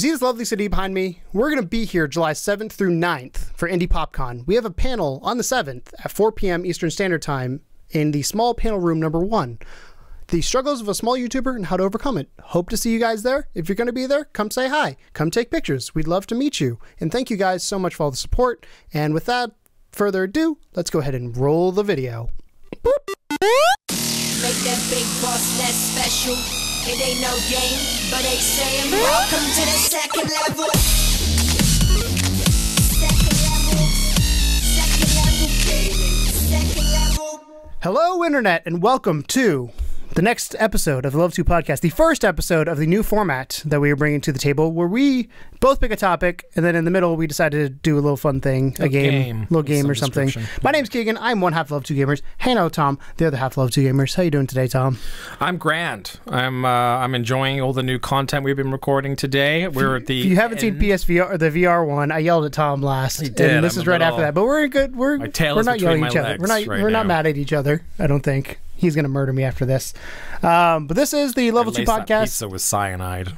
You see this lovely city behind me? We're going to be here July 7th through 9th for Indie PopCon. We have a panel on the 7th at 4 p.m. Eastern Standard Time in the small panel room number 1. The struggles of a small YouTuber and how to overcome it. Hope to see you guys there. If you're going to be there, come say hi. Come take pictures. We'd love to meet you. And thank you guys so much for all the support. And with that, further ado, let's go ahead and roll the video. Make that big boss less special. It ain't no game, but they saying welcome to the second level. Second level. Hello, Internet, and welcome to the next episode of the Love 2 podcast, the first episode of the new format that we are bringing to the table, where we both pick a topic, and then in the middle, we decided to do a little fun thing, a little game or something. My name's Keegan. I'm one half Love 2 Gamers. Hanging out with Tom, the other half Love 2 Gamers. How you doing today, Tom? I'm grand. I'm enjoying all the new content we've been recording today. We're at the If you haven't seen PSVR or the VR one, I yelled at Tom last, and this is right after that. But we're good. We're not yelling at each other. We're not mad at each other. I don't think. He's going to murder me after this. But this is the Level 2 podcast. That pizza was cyanide.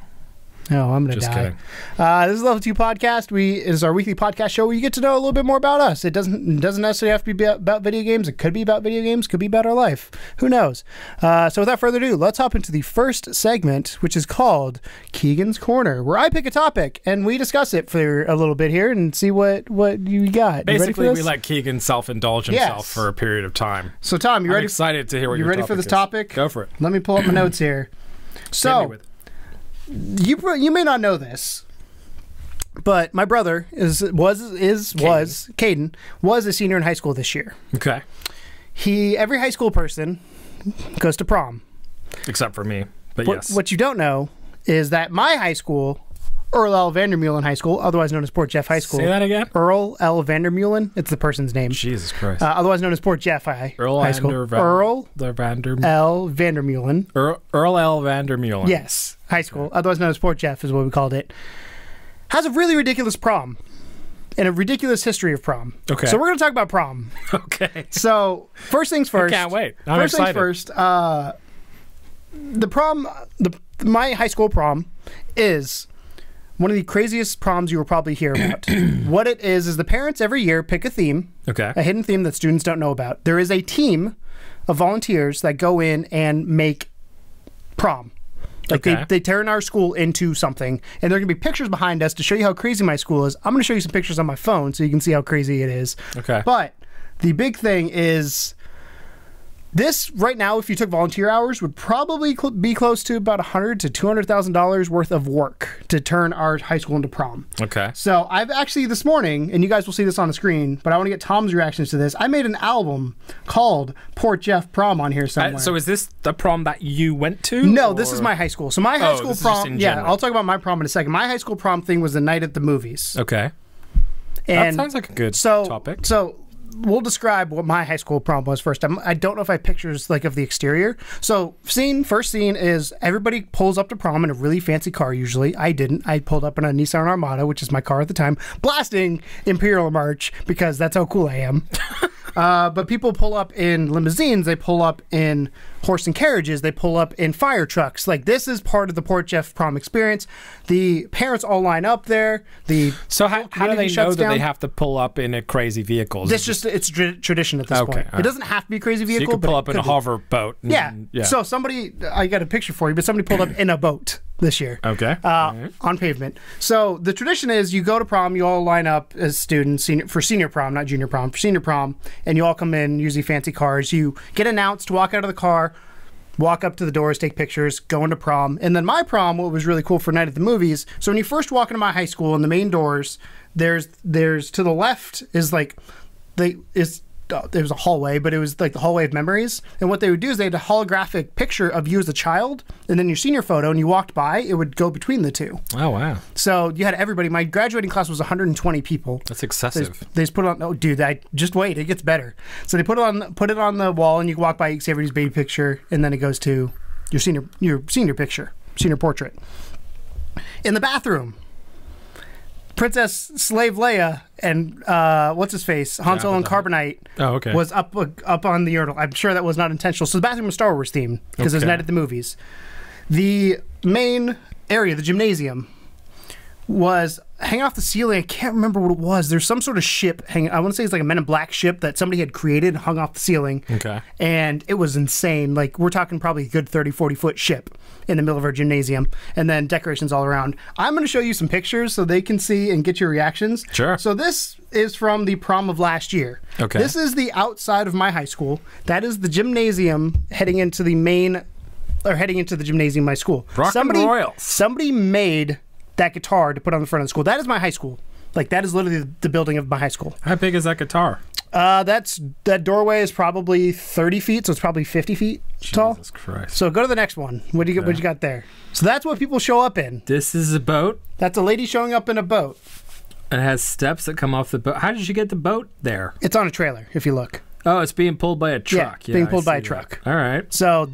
Oh, I'm going to die. Kidding. This is Level 2 podcast. It is our weekly podcast show where you get to know a little bit more about us. It doesn't necessarily have to be about video games. It could be about video games. Could be about our life. Who knows? So without further ado, let's hop into the first segment, which is called Keegan's Corner, where I pick a topic and we discuss it for a little bit here and see what you got. Basically, we let Keegan self-indulge himself for a period of time. So, Tom, I'm excited to hear what you ready for this topic? Go for it. Let me pull up my notes here. So, you may not know this, but my brother Caden was a senior in high school this year. Okay. Every high school person goes to prom, except for me. But yes, what you don't know is that my high school, Earl L. Vandermeulen High School, otherwise known as Port Jeff High School. Say that again. Earl L. Vandermeulen. It's the person's name. Jesus Christ. Otherwise known as Port Jeff High School. Earl L. Vandermeulen. Earl L. Vandermeulen. Yes, high school. Otherwise known as Port Jeff is what we called it. Has a really ridiculous prom and a ridiculous history of prom. Okay. So we're going to talk about prom. Okay. So first things first. I can't wait. I'm excited. First things first. The prom, my high school prom is one of the craziest proms you will probably hear about. What it is the parents every year pick a theme, a hidden theme that students don't know about. There is a team of volunteers that go in and make prom. Like they turn our school into something, and there are going to be pictures behind us to show you how crazy my school is. I'm going to show you some pictures on my phone so you can see how crazy it is. Okay. But the big thing is this right now, if you took volunteer hours, would probably be close to about $100,000 to $200,000 worth of work to turn our high school into prom. Okay. So I've actually this morning, and you guys will see this on the screen, but I want to get Tom's reactions to this. I made an album called Port Jeff Prom on here somewhere. So is this the prom that you went to? No, this is my high school. So my high school prom, general. I'll talk about my prom in a second. My high school prom thing was the night at the movies. Okay. And that sounds like a good topic. So we'll describe what my high school prom was first. I don't know if I have pictures like of the exterior. So first scene is everybody pulls up to prom in a really fancy car usually. I didn't. I pulled up in a Nissan Armada, which is my car at the time, blasting Imperial March because that's how cool I am. But people pull up in limousines. They pull up in horse and carriages. They pull up in fire trucks. Like, this is part of the Port Jeff prom experience. The parents all line up there. So how do they know that they have to pull up in a crazy vehicle? It's tradition at this point. It doesn't have to be a crazy vehicle. So you can pull up in a hover boat. Yeah. So I got a picture for you, but somebody pulled up in a boat this year. Okay. On pavement. So the tradition is you go to prom, you all line up as students for senior prom, not junior prom, for senior prom, and you all come in, usually fancy cars. You get announced, walk out of the car, walk up to the doors, take pictures, go into prom. And then my prom, what was really cool for Night at the Movies, so when you first walk into my high school in the main doors, there's to the left is like there was a hallway, but it was like the hallway of memories. And what they would do is they had a holographic picture of you as a child, and then your senior photo, and you walked by, it would go between the two. Oh, wow. So you had everybody. My graduating class was 120 people. That's excessive. They just put it on, oh, dude, just wait, it gets better. So they put it on the wall, and you walk by, you see everybody's baby picture, and then it goes to your senior picture, senior portrait. In the bathroom, Princess Slave Leia and what's his face, Han Solo and Carbonite was up on the urinal. I'm sure that was not intentional. So the bathroom was Star Wars themed because it was Night at the Movies. The main area, the gymnasium, was hanging off the ceiling. I can't remember what it was. There's some sort of ship hanging. I want to say it's like a Men in Black ship that somebody had created and hung off the ceiling. Okay. And it was insane. Like, we're talking probably a good 30, 40-foot ship in the middle of our gymnasium, and then decorations all around. I'm going to show you some pictures so they can see and get your reactions. Sure. So this is from the prom of last year. Okay. This is the outside of my high school. That is the gymnasium heading into the gymnasium of my school. Rock and Royals. Somebody made that guitar to put on the front of the school. That is my high school. Like, that is literally the building of my high school. How big is that guitar? That doorway is probably 30 feet, so it's probably 50 feet tall. Jesus Christ. So go to the next one. What do you got there? So that's what people show up in. This is a boat? That's a lady showing up in a boat. And it has steps that come off the boat. How did you get the boat there? It's on a trailer, if you look. Oh, it's being pulled by a truck. Yeah, being pulled by a that. truck. All right. So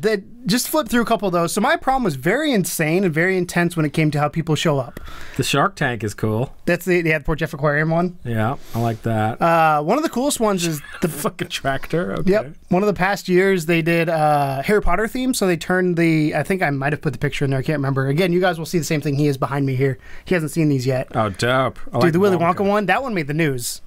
just flip through a couple of those. So my prom was very insane and very intense when it came to how people show up. The Shark Tank is cool. That's the Port Jeff Aquarium one. Yeah, I like that. One of the coolest ones is the fucking tractor. Okay. Yep. One of the past years they did Harry Potter theme, so they turned I think I might have put the picture in there, I can't remember. Again, you guys will see the same thing he is behind me here. He hasn't seen these yet. Oh, dope. Dude, the Willy Wonka one, that one made the news.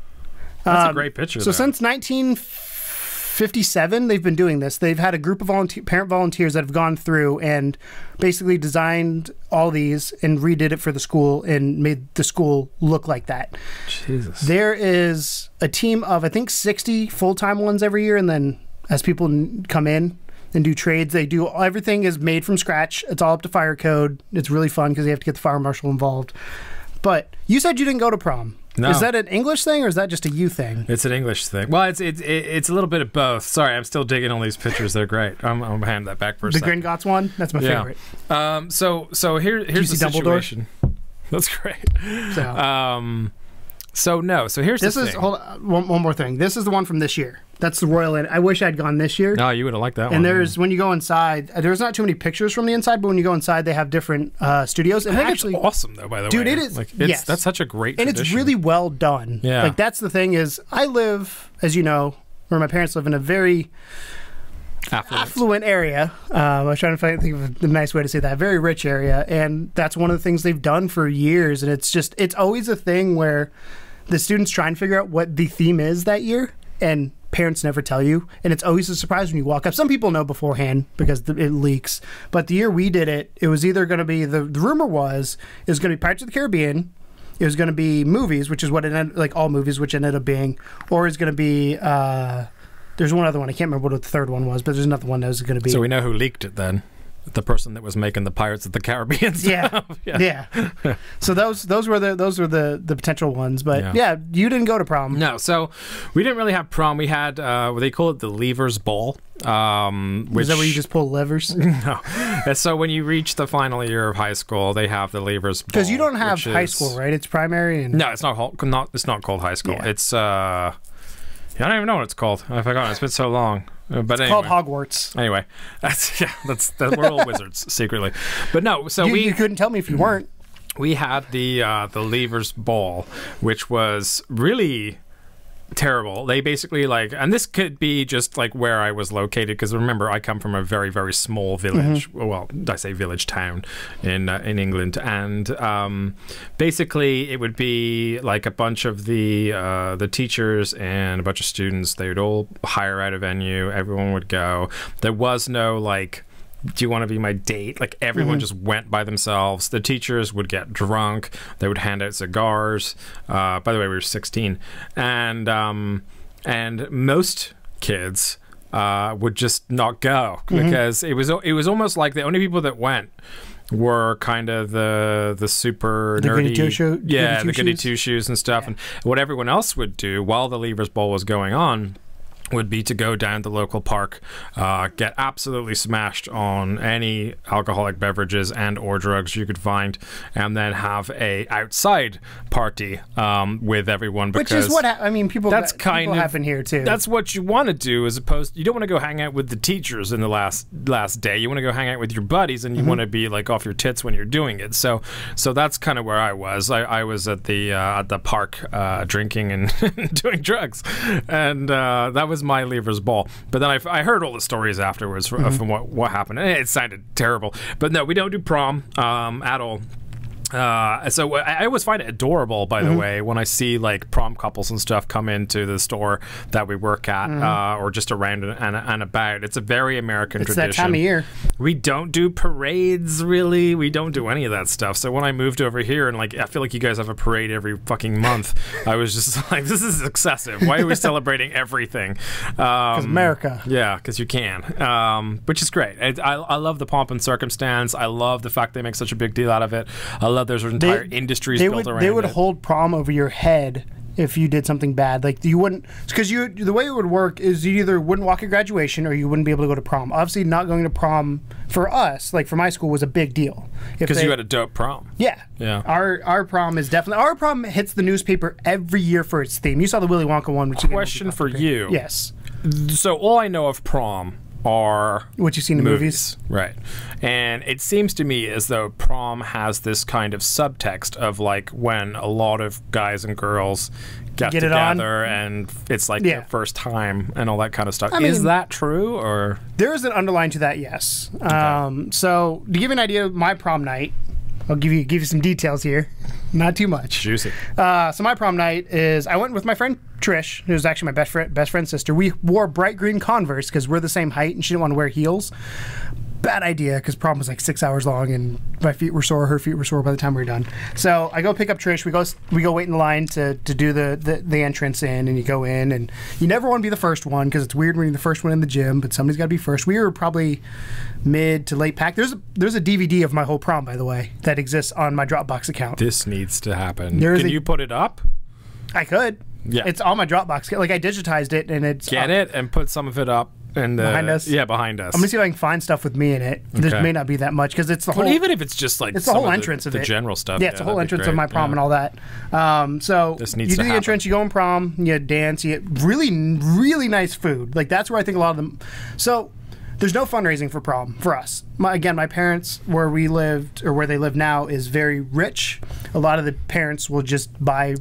That's a great picture. So since 1957, they've been doing this. They've had a group of parent volunteers that have gone through and basically designed all these and redid it for the school and made the school look like that. Jesus. There is a team of, I think, 60 full-time ones every year, and then as people come in and do trades, everything is made from scratch. It's all up to fire code. It's really fun because you have to get the fire marshal involved. But you said you didn't go to prom. No. Is that an English thing or is that just a you thing? It's an English thing. Well, it's a little bit of both. Sorry, I'm still digging all these pictures. They're great. I'm gonna hand that back for a second. The Gringotts one? That's my favorite. So here's the situation. That's great. So here's this the is thing. hold on, one more thing. This is the one from this year. That's the Royal Inn. I wish I'd gone this year. No, you would have liked that one. And there's when you go inside, there's not too many pictures from the inside, but when you go inside, they have different studios. And I think actually, it's awesome though. By the way, dude, it is. Yes, that's such a great and tradition. it's really well done. Yeah, like that's the thing is, I live, as you know, where my parents live in a very affluent area. I was trying to think of a nice way to say that. Very rich area, and that's one of the things they've done for years. And it's always a thing where the students try and figure out what the theme is that year, and parents never tell you, and it's always a surprise when you walk up. Some people know beforehand because it leaks, but the year we did it, it was either going to be the rumor was it was going to be Pirates of the Caribbean, it was going to be movies, which is what it ended, like all movies, which ended up being, or it's going to be there's one other one, I can't remember what the third one was, but there's another one that was going to be. So we know who leaked it then. The person that was making the Pirates of the Caribbean stuff. Yeah. So those were the potential ones, but yeah, you didn't go to prom. No, so we didn't really have prom. We had they call it the Leavers Ball. Is that where you just pull levers? No. So when you reach the final year of high school, they have the Leavers Ball. Because you don't have high school, right? It's primary. And... No, it's not called high school. Yeah. It's I don't even know what it's called. I forgot. It's been so long. But it's called Hogwarts. Anyway, that's we're all wizards secretly. But no, so you couldn't tell me if you weren't. We had the Leavers Ball, which was really terrible. They basically and this could be just like where I was located, because remember I come from a very, very small village. Well, I say village town in England, and basically it would be like a bunch of the teachers and a bunch of students. They would all hire out a venue. Everyone would go. There was no do you want to be my date? Like everyone just went by themselves. The teachers would get drunk. They would hand out cigars. By the way, we were 16, and most kids would just not go because it was almost like the only people that went were kind of the super nerdy, the goody two shoes and stuff. And what everyone else would do while the Leavers Ball was going on would be to go down to the local park, get absolutely smashed on any alcoholic beverages and or drugs you could find, and then have a outside party with everyone. Because which is what people. That's people happen here too. That's what you want to do, as opposed. You don't want to go hang out with the teachers in the last day. You want to go hang out with your buddies, and you want to be like off your tits when you're doing it. So that's kind of where I was. I was at the park drinking and doing drugs, and that was my Leavers Ball. But then I heard all the stories afterwards from what happened, and it sounded terrible. But no, we don't do prom at all. So I always find it adorable, by the way, when I see like prom couples and stuff come into the store that we work at, or just around and about. It's a very American tradition. It's that time of year. We don't do parades, really. We don't do any of that stuff. So when I moved over here, and like I feel like you guys have a parade every fucking month, I was just like, this is excessive. Why are we celebrating everything? Because America. Yeah, because you can, which is great. I love the pomp and circumstance. I love the fact they make such a big deal out of it. I love there's entire industries built around it. They would hold prom over your head if you did something bad. Like you wouldn't, because the way it would work is you either wouldn't walk at graduation or you wouldn't be able to go to prom. Obviously, not going to prom for us, like for my school, was a big deal. Because you had a dope prom. Yeah. Yeah. Our prom is definitely, our prom hits the newspaper every year for its theme. You saw the Willy Wonka one. Which Question for you. Yes. So all I know of prom are what you've seen in movies. Right. And it seems to me as though prom has this kind of subtext of like when a lot of guys and girls get together and it's like their first time and all that kind of stuff. Is that true, or there is an underline to that? Yes. Okay. So to give you an idea of my prom night, I'll give you some details here. Not too much. Juicy. So my prom night is, I went with my friend Trish, who's actually my best friend's sister. We wore bright green Converse because we're the same height and she didn't want to wear heels. Bad idea, because prom was like 6 hours long and my feet were sore, her feet were sore by the time we were done. So I go pick up Trish, we go wait in the line to do the entrance in, and you go in, and you never want to be the first one because it's weird when you're the first one in the gym, but somebody's got to be first. We were probably mid to late pack. There's a DVD of my whole prom, by the way, that exists on my Dropbox account. This needs to happen. Can you put it up? I could. Yeah. It's on my Dropbox. Like I digitized it and it's Get it and put some of it up. And behind us? Yeah, behind us. I'm going to see if I can find stuff with me in it. Okay. There may not be that much because it's the whole... even if it's just like... It's the whole entrance of it. The general stuff. Yeah, it's the whole entrance of my prom and all that. So you do the entrance, you go in prom, you dance, you get really, really nice food. Like that's where I think a lot of them... So there's no fundraising for prom for us. Again, my parents, where we lived, or where they live now, is very rich. A lot of the parents will just buy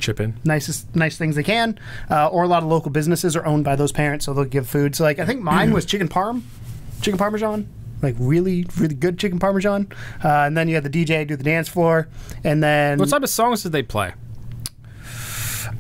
nice things they can, or a lot of local businesses are owned by those parents, so they'll give food. So, like, I think mine was chicken parmesan, like really, really good chicken parmesan. And then you had the DJ do the dance floor, and then what type of songs did they play?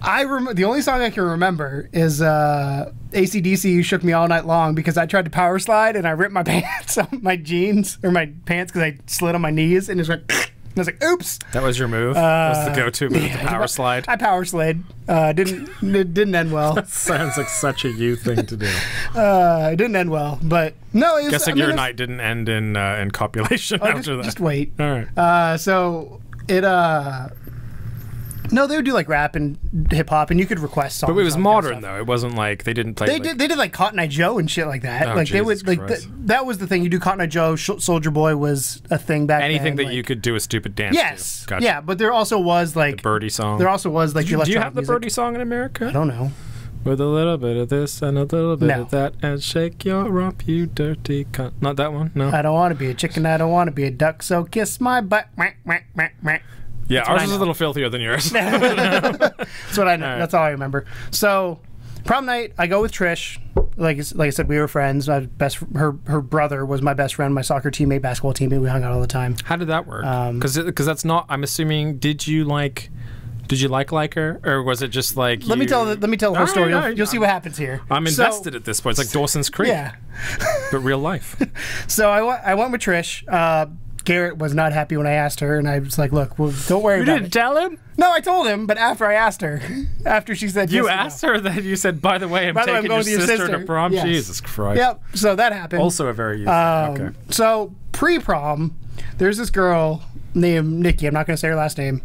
The only song I can remember is AC/DC, You Shook Me All Night Long, because I tried to power slide and I ripped my pants, my jeans, or my pants, because I slid on my knees, and it was like, I was like, oops. That was your move? Was the go-to move, the power slide? I power slid. It didn't end well. That sounds like such a you thing to do. It didn't end well, but no. It was, Guessing your night didn't end in copulation after that. Just wait. All right. So it No, they would do like rap and hip hop, and you could request songs. But it was modern though. It wasn't like they didn't play. They did like Cotton Eye Joe and shit like that. Oh, like Jesus they would like that was the thing. You do Cotton Eye Joe, Soldier Boy was a thing back then. Anything that you could do a stupid dance. Yes. To. Gotcha. Yeah, but there also was like the Birdie song. There also was like do you have the Birdie song in America? I don't know. With a little bit of this and a little bit of that, and shake your rump, you dirty cunt. Not that one. No. I don't want to be a chicken. I don't want to be a duck. So kiss my butt. Yeah, ours is a little filthier than yours. That's what I know. All right. That's all I remember. So, prom night, I go with Trish. Like I said, we were friends. Her brother was my best friend, my soccer teammate, basketball teammate. We hung out all the time. How did that work? Because that's not. I'm assuming. Did you like her, or was it just like? Let me tell the whole story. You'll see what happens here. I'm invested at this point. It's like Dawson's Creek. Yeah, but real life. So I went with Trish. Garrett was not happy when I asked her, and I was like, "Look, well, don't worry about it." You didn't tell him? No, I told him, but after I asked her, after she said, "You asked her that," you said, "By the way, I'm taking your sister to prom." Yes. Jesus Christ! Yep. So that happened. Also a very useful. Okay. So pre-prom, there's this girl named Nikki. I'm not going to say her last name.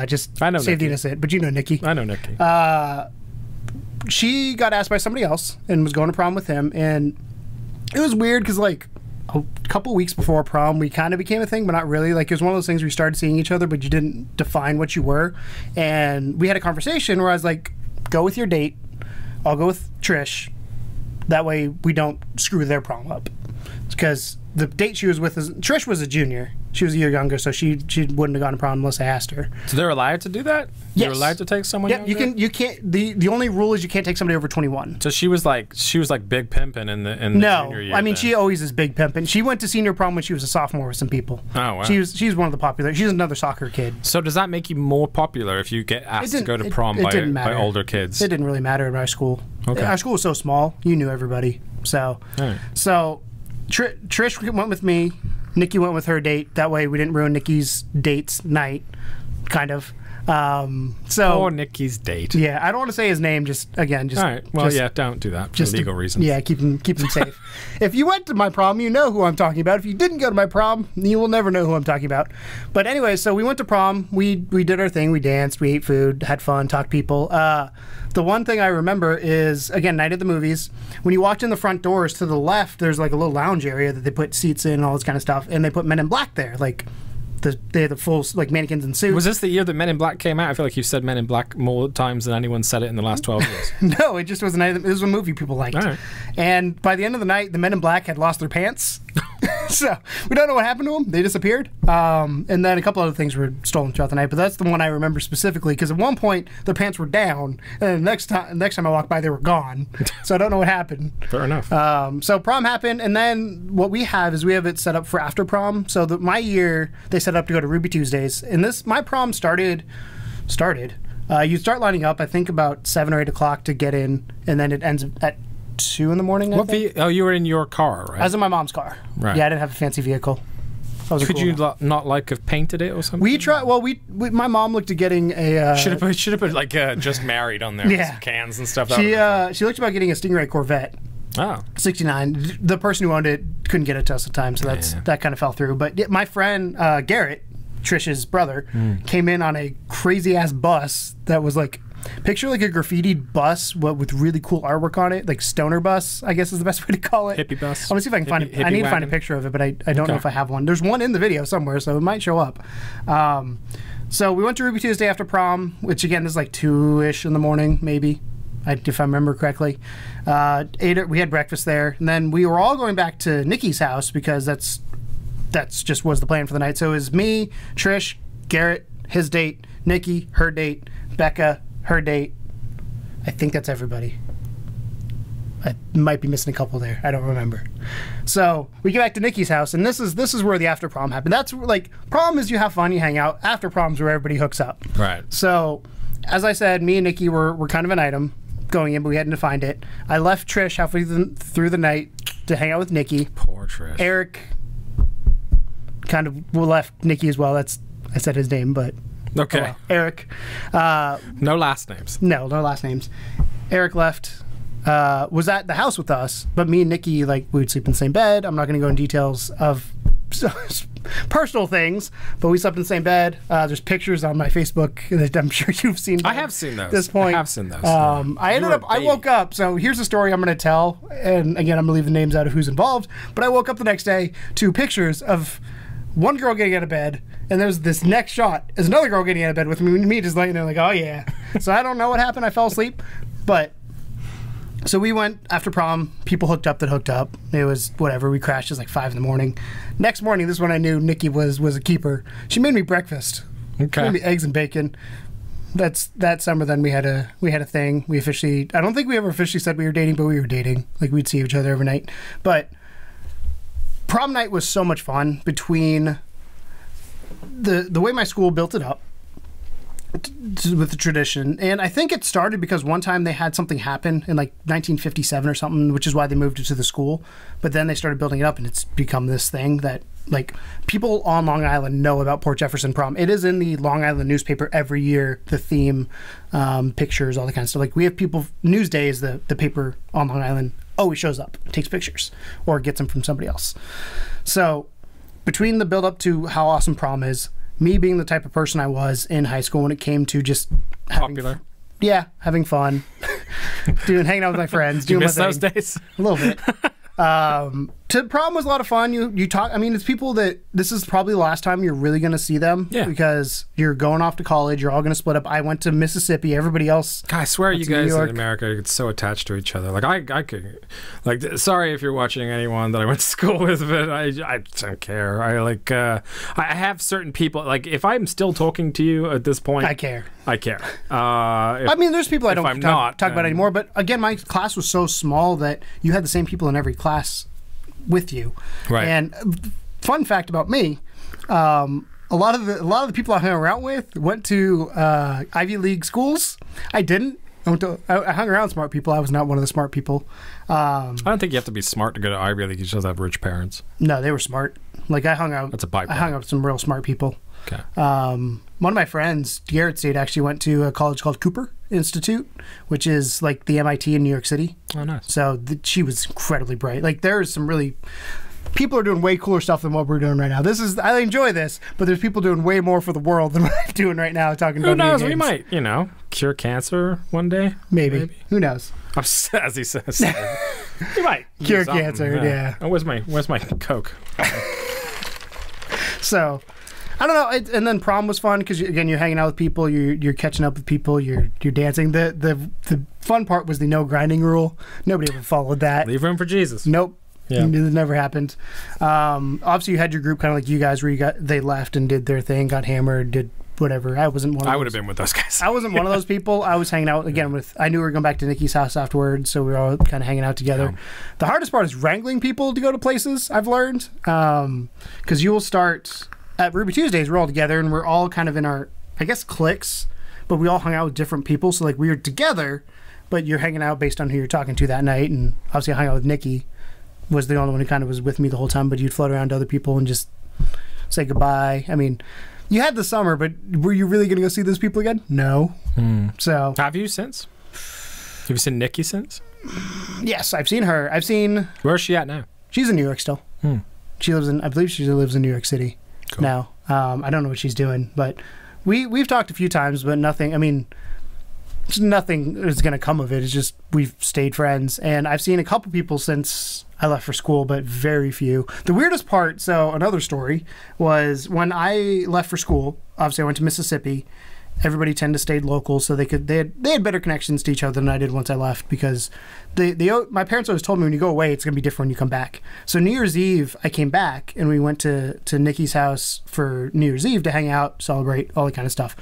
Just I know save the innocent, but you know Nikki. I know Nikki. She got asked by somebody else and was going to prom with him, and it was weird because like a couple weeks before prom, we kind of became a thing, but not really. Like, it was one of those things where you started seeing each other, but you didn't define what you were. And we had a conversation where I was like, go with your date. I'll go with Trish. That way we don't screw their prom up. Because the date she was with, Trish was a junior. She was a year younger, so she wouldn't have gone to prom unless I asked her. So they're allowed to do that? Yes. You're allowed to take someone Yep, younger? you can't. The only rule is you can't take somebody over 21. So she was like big pimping in the junior year. I mean, then. she always is big pimping. She went to senior prom when she was a sophomore with some people. Oh, wow. She's one of the popular. She's another soccer kid. So does that make you more popular if you get asked to go to prom didn't by matter. older kids? It didn't really matter in our school. Okay. Our school was so small, you knew everybody. So, Right. so Trish went with me. Nikki went with her date. That way, we didn't ruin Nikki's date's night, kind of. Poor Nikki's date. Yeah, I don't want to say his name. Just All right. Well, yeah, don't do that for legal reasons. Yeah, keep him safe. If you went to my prom, you know who I'm talking about. If you didn't go to my prom, you will never know who I'm talking about. But anyway, so we went to prom. We did our thing. We danced. We ate food. Had fun. Talked to people. The one thing I remember is, again, night at the movies. When you walked in the front doors, to the left, there's like a little lounge area that they put seats in and all this kind of stuff. And they put Men in Black there, like. They had the full like mannequins and suits. Was this the year that Men in Black came out? I feel like you've said Men in Black more times than anyone said it in the last 12 years. No, it just was it was a movie people liked. All right. And by the end of the night, the Men in Black had lost their pants. So we don't know what happened to them. They disappeared. And then a couple other things were stolen throughout the night. But that's the one I remember specifically because at one point their pants were down, and the next time I walked by, they were gone. So I don't know what happened. Fair enough. So prom happened, and then what we have is we have it set up for after prom. So my year they set up to go to Ruby Tuesdays, and my prom started. You start lining up, I think about 7 or 8 o'clock to get in, and then it ends at 2 in the morning. You were in your car, right? I was in my mom's car. Right. Yeah, I didn't have a fancy vehicle. Could you not like have painted it or something? We tried. Well, my mom looked at getting a. Should have put like just married on there. Yeah. With some cans and stuff. She looked about getting a Stingray Corvette. Oh. 69. The person who owned it couldn't get it to us at the time, so that kind of fell through. But my friend Garrett, Trish's brother, came in on a crazy ass bus that was like. Picture like a graffitied bus with really cool artwork on it, like stoner bus, I guess is the best way to call it. Hippie bus. I'm gonna see if I can find it. I need to find a picture of it, but I don't know if I have one. There's one in the video somewhere, so it might show up. So we went to Ruby Tuesday after prom, which again is like 2-ish in the morning, maybe, if I remember correctly. We had breakfast there, and then we were all going back to Nikki's house because that's just was the plan for the night. So it was me, Trish, Garrett, his date, Nikki, her date, Becca, her date. I think that's everybody. I might be missing a couple there. I don't remember. So we get back to Nikki's house, and this is where the after prom happened. That's like prom is you have fun, you hang out. After prom's where everybody hooks up. Right. So as I said, me and Nikki were kind of an item going in, but we hadn't defined it. I left Trish halfway through the night to hang out with Nikki. Poor Trish. Eric kind of left Nikki as well. I said his name, but. Okay. Oh, well. Eric. No last names. No last names. Eric left. Was at the house with us, but me and Nikki, like, we would sleep in the same bed. I'm not going to go in details of personal things, but we slept in the same bed. There's pictures on my Facebook that I'm sure you've seen. I have seen those. At this point. I have seen those. I woke up, so here's the story I'm going to tell, and again, I'm going to leave the names out of who's involved, but I woke up the next day to pictures of one girl getting out of bed, and there's this next shot is another girl getting out of bed with me just laying there like, oh yeah. So I don't know what happened. I fell asleep, but so we went after prom. People hooked up that hooked up. It was whatever. We crashed. It was like 5 in the morning. Next morning, this is when I knew Nikki was a keeper. She made me breakfast. Okay. She made me eggs and bacon. That summer. Then we had a thing. We officially. I don't think we ever officially said we were dating, but we were dating. Like we'd see each other every night. But prom night was so much fun between the way my school built it up with the tradition, and I think it started because one time they had something happen in like 1957 or something, which is why they moved it to the school. But then they started building it up, and it's become this thing that like people on Long Island know about Port Jefferson prom. It is in the Long Island newspaper every year. The theme, pictures, all that kind of stuff. Like we have people. Newsday is the paper on Long Island always shows up, takes pictures, or gets them from somebody else. So between the build up to how awesome prom is, me being the type of person I was in high school when it came to just Popular. Having fun, hanging out with my friends, doing you miss my those thing. days? A little bit. Prom was a lot of fun. You talk. I mean, it's people that this is probably the last time you're really going to see them. Yeah. Because you're going off to college. You're all going to split up. I went to Mississippi. Everybody else. God, I swear went you to New guys in York. America get so attached to each other. Like I could, like, sorry if you're watching anyone that I went to school with, but I don't care. I have certain people. Like if I'm still talking to you at this point, I care. I care. I mean, there's people I don't I'm talk not, about anymore. But again, my class was so small that you had the same people in every class with you. Right. And fun fact about me, a lot of the people I hung around with went to Ivy League schools. I didn't. I hung around smart people. I was not one of the smart people. I don't think you have to be smart to go to Ivy League. You just have rich parents. No, they were smart. Like I hung out. That's a byproduct. I hung out with some real smart people. Okay. One of my friends, Garrett State, actually went to a college called Cooper Institute, which is like the MIT in New York City. Oh, nice. So she was incredibly bright. Like there's some really people are doing way cooler stuff than what we're doing right now. I enjoy this, but there's people doing way more for the world than what I'm doing right now. Talking about who knows? video We games. might, cure cancer one day. Maybe. Who knows? As he says, you might Cure something, cancer. Yeah. Oh, where's my Coke? So, I don't know. And then prom was fun because again, you're hanging out with people, you're catching up with people, you're dancing. The fun part was the no grinding rule. Nobody ever followed that. Leave room for Jesus. Nope. Yeah. It never happened. Obviously, you had your group kind of like you guys, where they left and did their thing, got hammered, did whatever. I wasn't one. Of I those. would have been with those guys. I wasn't one of those people. I was hanging out again with. I knew we were going back to Nikki's house afterwards, so we were all kind of hanging out together. Yeah. The hardest part is wrangling people to go to places. I've learned because you will start at Ruby Tuesdays. We're all together and we're all kind of in our, I guess, cliques, but we all hung out with different people. So like we were together, but you're hanging out based on who you're talking to that night. And obviously, I hung out with Nikki. Was the only one who kind of was with me the whole time, but you'd float around to other people and just say goodbye. I mean, you had the summer, but were you really going to go see those people again? No. So Have you since? Have you seen Nikki since? yes, I've seen her. Where's she at now? She's in New York still. She lives in, I believe she lives in New York City now. I don't know what she's doing, but we've talked a few times, but nothing. I mean, nothing is going to come of it. It's just we've stayed friends, and I've seen a couple people since I left for school, but very few. The weirdest part, so another story, was when I left for school. Obviously, I went to Mississippi. Everybody tended to stay local, so they had better connections to each other than I did once I left, because my parents always told me when you go away, it's going to be different when you come back. So New Year's Eve, I came back, and we went to Nikki's house for New Year's Eve to hang out, celebrate, all that kind of stuff.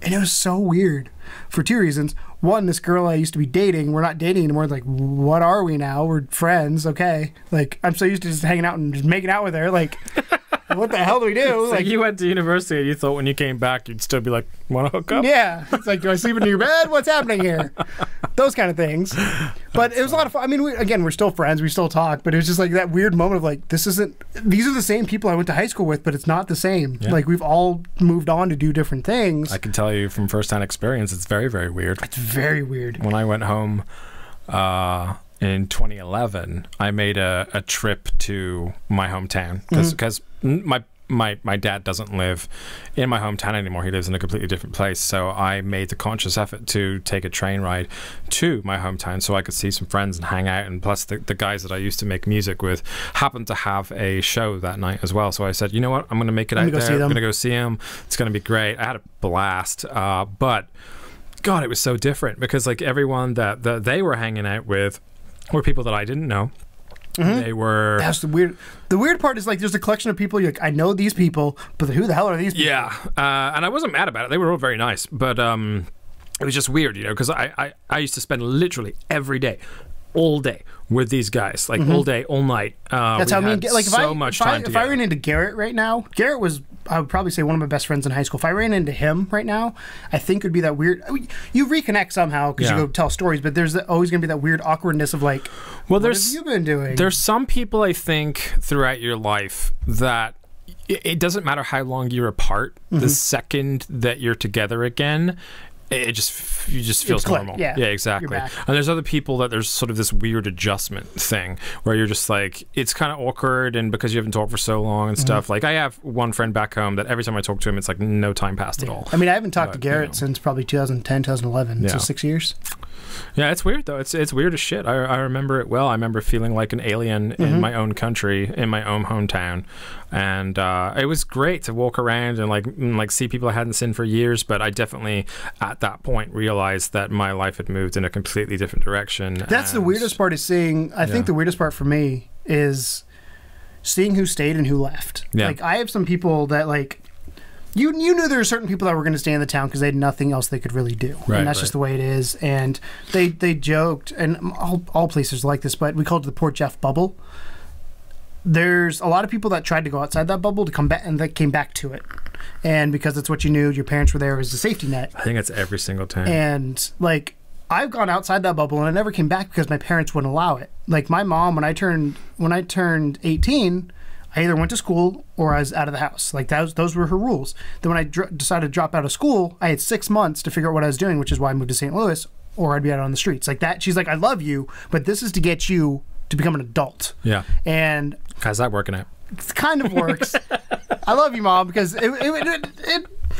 And it was so weird for two reasons. One, this girl I used to be dating, we're not dating anymore. Like, what are we now? We're friends, okay. Like, I'm so used to just hanging out and just making out with her. Like, what the hell do we do? So like, you went to university and you thought when you came back you'd still be like, want to hook up? yeah. It's like, do I sleep in your bed? What's happening here? Those kind of things. But it was a lot of fun. I mean, we're still friends. We still talk. But it was just like that weird moment of like, these are the same people I went to high school with, but it's not the same. Yeah. Like, we've all moved on to do different things. I can tell you from firsthand experience, it's very, very weird. It's very weird. When I went home in 2011, I made a trip to my hometown because my dad doesn't live in my hometown anymore. He lives in a completely different place. So I made the conscious effort to take a train ride to my hometown so I could see some friends and hang out. And plus the guys that I used to make music with happened to have a show that night as well. So I said, you know what? I'm going to make it out there. I'm going to go see them. It's going to be great. I had a blast. But God, it was so different because like everyone that they were hanging out with were people that I didn't know. They were. That's the weird. The weird part is like there's a collection of people. You're like, I know these people, but who the hell are these people? Yeah, and I wasn't mad about it. They were all very nice, but it was just weird, because I used to spend literally every day, all day with these guys, like all day, all night. That's how I mean. Like if if I ran into Garrett right now, Garrett was, I would probably say, one of my best friends in high school. If I ran into him right now, I think it would be that weird. You reconnect somehow because you go tell stories, but there's always going to be that weird awkwardness of like, what have you been doing? There's some people I think throughout your life that it doesn't matter how long you're apart. The second that you're together again, you just feels normal. Yeah, exactly. And there's other people that there's sort of this weird adjustment thing where you're just like, it's kind of awkward, and because you haven't talked for so long and stuff. Like I have one friend back home that every time I talk to him, it's like no time passed at all. I mean, I haven't talked to Garrett since probably 2010, 2011. So 6 years. Yeah, it's weird though. It's weird as shit. I remember it well. I remember feeling like an alien in my own country, in my own hometown, and it was great to walk around and like see people I hadn't seen for years. But I definitely at that point realized that my life had moved in a completely different direction. That's the weirdest part is seeing. I think the weirdest part for me is seeing who stayed and who left. Yeah. Like I have some people that like. You knew there were certain people that were going to stay in the town because they had nothing else they could really do, and that's just the way it is. And they joked, and all places are like this, but we called it the Port Jeff bubble. There's a lot of people that tried to go outside that bubble to come back, and that came back to it, and because that's what you knew, your parents were there as a safety net. I think it's every single time. And like I've gone outside that bubble, and I never came back because my parents wouldn't allow it. Like my mom, when I turned 18. I either went to school or I was out of the house. Like those were her rules. Then when I decided to drop out of school, I had 6 months to figure out what I was doing, which is why I moved to St. Louis, or I'd be out on the streets. Like that. She's like, I love you, but this is to get you to become an adult. Yeah. And how's that working out? It kind of works. I love you, Mom, because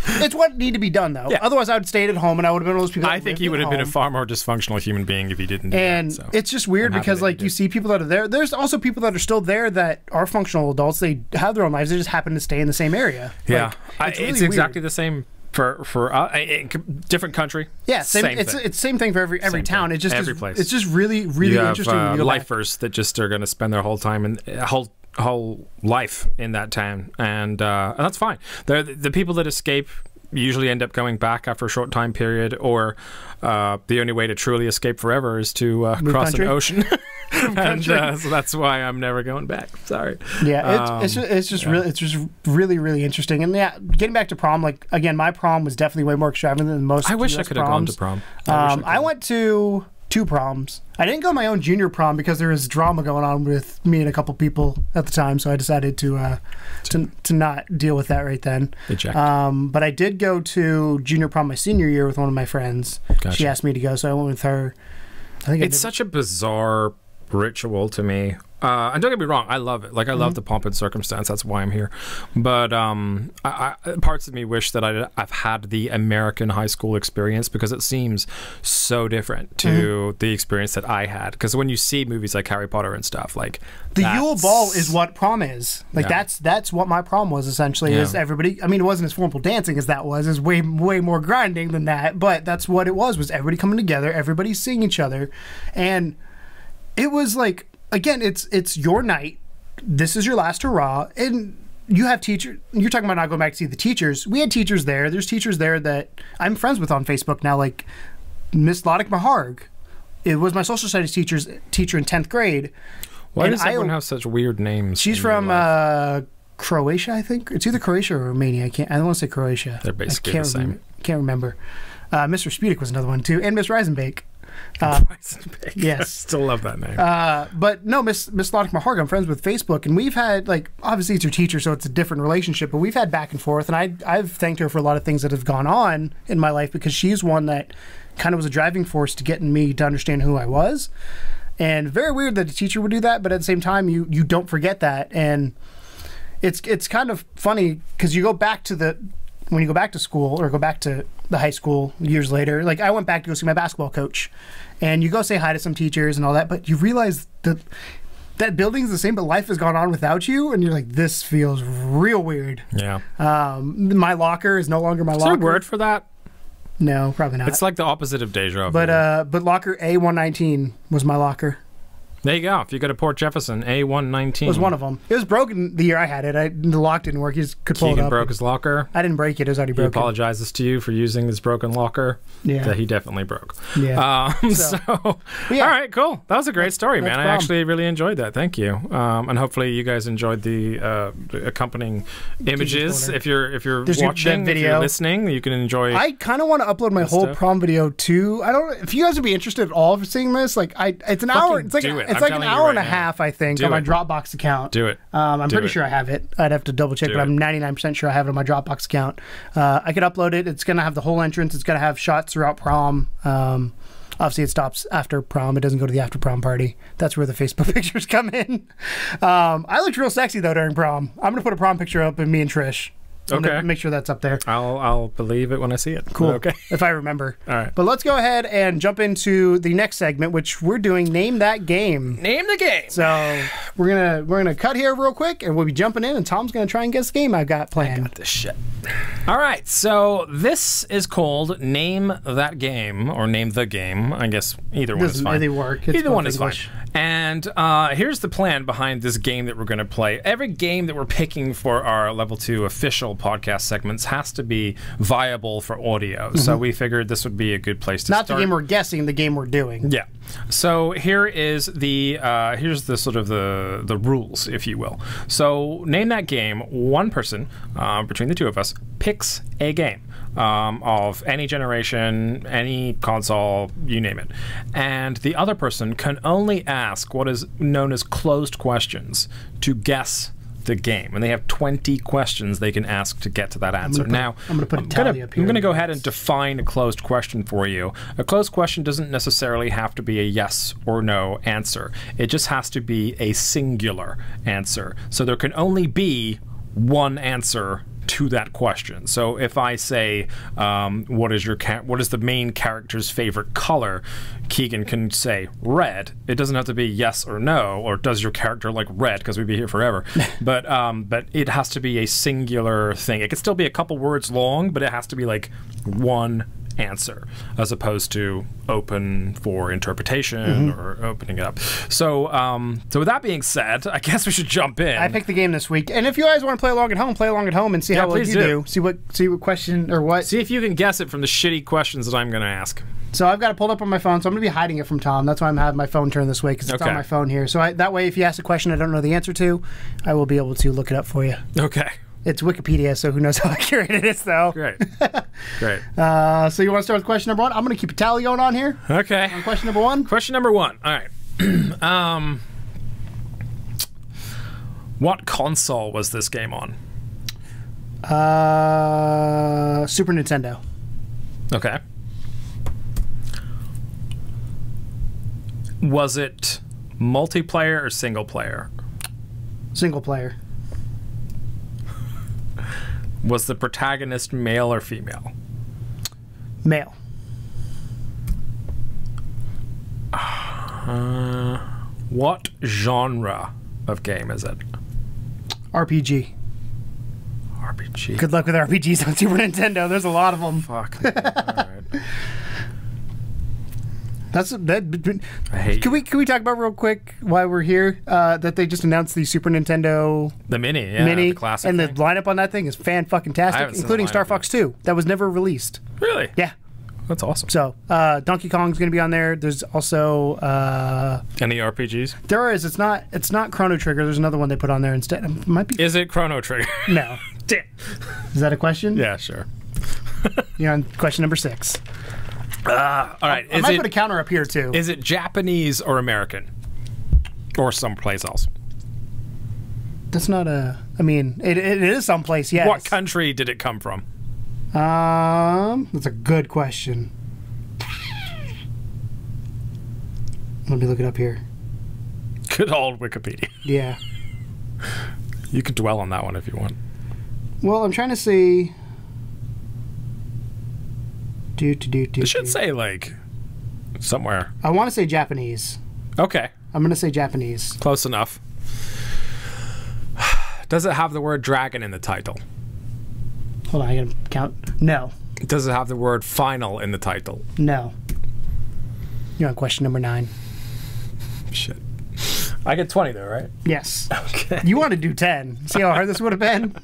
it's what needed to be done, though. Yeah. Otherwise, I would have stayed at home, and I would have been one of those people. I think you would have been a far more dysfunctional human being if you didn't. And do that, so. It's just weird because, like, you see people that are there. There's also people that are still there that are functional adults. They have their own lives. They just happen to stay in the same area. Yeah, like, it's really exactly the same for different country. Yeah, same. It's the same thing for every town. It's just every place. It's just really interesting. You have lifers that just are going to spend their whole time and whole life in that town, and that's fine. They're the people that escape usually end up going back after a short time period, or the only way to truly escape forever is to cross an ocean. And so that's why I'm never going back. Sorry. Yeah, it's just really really interesting. And yeah, getting back to prom, like again, my prom was definitely way more extravagant than most. I wish US I could have gone to prom. I went to 2 proms. I didn't go to my own junior prom because there was drama going on with me and a couple people at the time, so I decided to not deal with that right then. But I did go to junior prom my senior year with one of my friends. Gotcha. She asked me to go, so I went with her. I think it's such a bizarre ritual to me. And don't get me wrong, I love it. Like, I love the pomp and circumstance. That's why I'm here. But parts of me wish that I've had the American high school experience, because it seems so different to the experience that I had. Because when you see movies like Harry Potter and stuff, like the Yule Ball is what prom is. Like that's what my prom was essentially. Is everybody? I mean, it wasn't as formal dancing as that was. It's way more grinding than that. But that's what it was. Was everybody coming together? Everybody seeing each other, and it was like. Again, it's your night. This is your last hurrah. And you have teachers. You're talking about not going back to see the teachers. We had teachers there. There's teachers there that I'm friends with on Facebook now, like Miss Lodik Maharg. It was my social studies teacher in 10th grade. Why does everyone have such weird names? She's from Croatia, I think. It's either Croatia or Romania. I don't want to say Croatia. They're basically the same. Can't remember. Mr. Spudik was another one, too. And Miss Reisenbach. Yes, I still love that name. But no, Miss Lodik Maharg, I'm friends with Facebook, and we've had, like, obviously it's her teacher, so it's a different relationship, but we've had back and forth, and I've thanked her for a lot of things that have gone on in my life, because she's one that kind of was a driving force to getting me to understand who I was. And very weird that a teacher would do that, but at the same time, you don't forget that. And it's kind of funny because you go back to when you go back to school or go back to the high school years later, like I went back to go see my basketball coach, and you go say hi to some teachers and all that, but you realize that building's the same, but life has gone on without you, and you're like, this feels real weird. Yeah. My locker is no longer my locker. Is there a word for that? No, probably not. It's like the opposite of deja vu. But locker A119 was my locker. There you go. If you go to Port Jefferson, A119 was one of them. It was broken the year I had it. The lock didn't work. He just could pull Keegan it up. Broke his locker. I didn't break it. It was already broken. He apologizes to you for using this broken locker. Yeah. That he definitely broke. Yeah. All right, cool. That was a great story, man. I actually really enjoyed that. Thank you. And hopefully you guys enjoyed the accompanying images. If you're watching, if you're listening, you can enjoy. I kind of want to upload my whole prom video too. I don't. If you guys would be interested at all for seeing this, like it's an hour. It's like an hour and a half, I think, on my Dropbox account. Do it. I'm pretty sure I have it. I'd have to double check, but I'm 99% sure I have it on my Dropbox account. I could upload it. It's going to have the whole entrance. It's going to have shots throughout prom. Obviously, it stops after prom. It doesn't go to the after prom party. That's where the Facebook pictures come in. I looked real sexy, though, during prom. I'm going to put a prom picture up of me and Trish. I'm gonna Okay. make sure that's up there. I'll believe it when I see it. Cool. Okay. If I remember. All right. But let's go ahead and jump into the next segment, which we're doing Name That Game. Name the game. So we're gonna cut here real quick, and we'll be jumping in, and Tom's gonna try and guess the game I've got planned. This shit. All right, so this is called Name That Game, or Name the Game. I guess either one is Doesn't fine. really work. It's Either both one is English. fine. And here's the plan behind this game that we're going to play. Every game that we're picking for our Level 2 official podcast segments has to be viable for audio. So we figured this would be a good place to Not start. the game we're guessing, the game we're doing. Yeah. So here is the here's the sort of the rules, if you will. So name that game. One person between the two of us picks a game of any generation, any console, you name it, and the other person can only ask what is known as closed questions to guess the game, and they have 20 questions they can ask to get to that answer. I'm gonna put a tally up here. I'm going to go ahead and define a closed question for you. A closed question doesn't necessarily have to be a yes or no answer. It just has to be a singular answer. So there can only be one answer to that question. So if I say, what is the main character's favorite color? Keegan can say red. It doesn't have to be yes or no, or does your character like red, because we'd be here forever. but it has to be a singular thing. It could still be a couple words long, but it has to be like one answer, as opposed to open for interpretation or opening it up. So with that being said, I guess we should jump in. I picked the game this week, and if you guys want to play along at home and see how well please you do. See what question or what. See if you can guess it from the shitty questions that I'm going to ask. So I've got it pulled up on my phone, so I'm going to be hiding it from Tom. That's why I'm having my phone turned this way, because it's Okay. on my phone here. So that way, if you ask a question I don't know the answer to, I will be able to look it up for you. Okay. It's Wikipedia, so who knows how accurate it is, though. Great. Great. So you want to start with question number one? I'm going to keep a tally going on here. Okay. On question number one. Question number one. All right. What console was this game on? Super Nintendo. Okay. Was it multiplayer or single player? Single player. Was the protagonist male or female? Male. What genre of game is it? RPG. RPG. Good luck with RPGs on Super Nintendo. There's a lot of them. Fuck. All right. I hate Can we talk about real quick while we're here that they just announced the Super Nintendo the mini, yeah, Mini, the classic and thing. the lineup on that thing is I fan-fucking-tastic, haven't seen including the Star lineup Fox 2. That was never released. Really? Yeah. That's awesome. So Donkey Kong's going to be on there. There's also Any RPGs? there is. It's not Chrono Trigger. There's another one they put on there instead. It might be. Is it Chrono Trigger? No. Damn. Is that a question? Yeah, sure. You're on question number 6. All right. I might put a counter up here too. Is it Japanese or American? Or someplace else? That's not a. I mean, it is someplace. Yes. What country did it come from? That's a good question. Let me look it up here. Good old Wikipedia. Yeah. You can dwell on that one if you want. Well, I'm trying to see. It should say, like, somewhere. I want to say Japanese. Okay. I'm going to say Japanese. Close enough. Does it have the word dragon in the title? Hold on, I gotta count. No. Does it have the word final in the title? No. You're on question number 9. Shit. I get 20 though, right? Yes. Okay. You want to do 10. See how hard this would have been?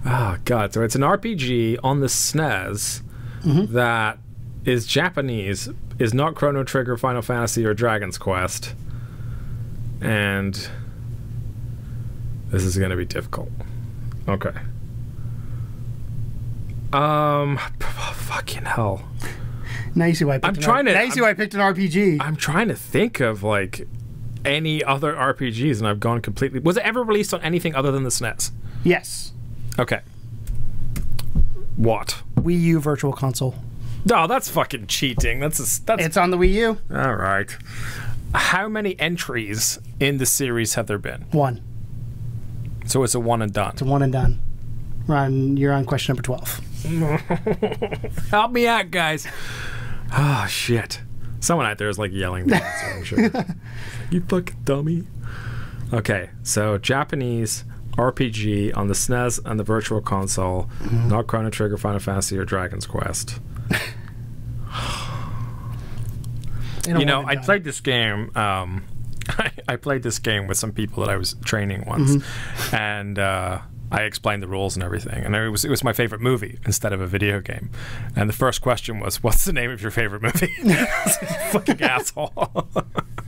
Oh, God. So it's an RPG on the SNES that is Japanese, is not Chrono Trigger, Final Fantasy, or Dragon's Quest. And this is going to be difficult. Okay. Fucking hell. Now you see why I picked Now you see why I picked an RPG. I'm trying to think of, like, any other RPGs, and I've gone completely... Was it ever released on anything other than the SNES? Yes. Okay. What? Wii U Virtual Console. No, that's fucking cheating. That's It's on the Wii U. all right. How many entries in the series have there been? 1. So it's a one and done. It's a one and done. You're on question number 12. Help me out, guys. Oh, shit. Someone out there is like yelling the answer, I'm sure. You fucking dummy. Okay, so Japanese RPG on the SNES and the Virtual Console, not Chrono Trigger, Final Fantasy, or Dragon's Quest. You know, I played this game. I played this game with some people that I was training once, and I explained the rules and everything. And it was my favorite movie instead of a video game. And the first question was, "What's the name of your favorite movie?" Fucking asshole.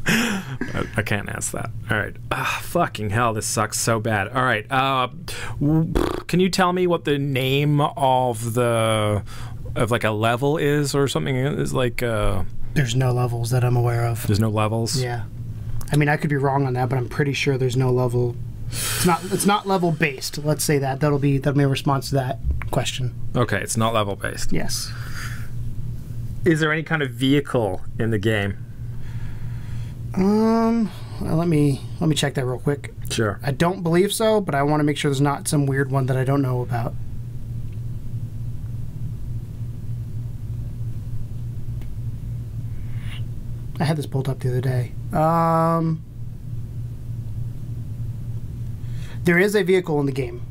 I can't answer that. All right. Fucking hell, this sucks so bad. All right. Can you tell me what the name of like a level is or something? Is like. There's no levels that I'm aware of. There's no levels. Yeah. I mean, I could be wrong on that, but I'm pretty sure there's no level. It's not level based. Let's say that. That'll be a response to that question. Okay, it's not level based. Yes. Is there any kind of vehicle in the game? Well, let me check that real quick. Sure. I don't believe so, but I want to make sure there's not some weird one that I don't know about. I had this pulled up the other day. There is a vehicle in the game.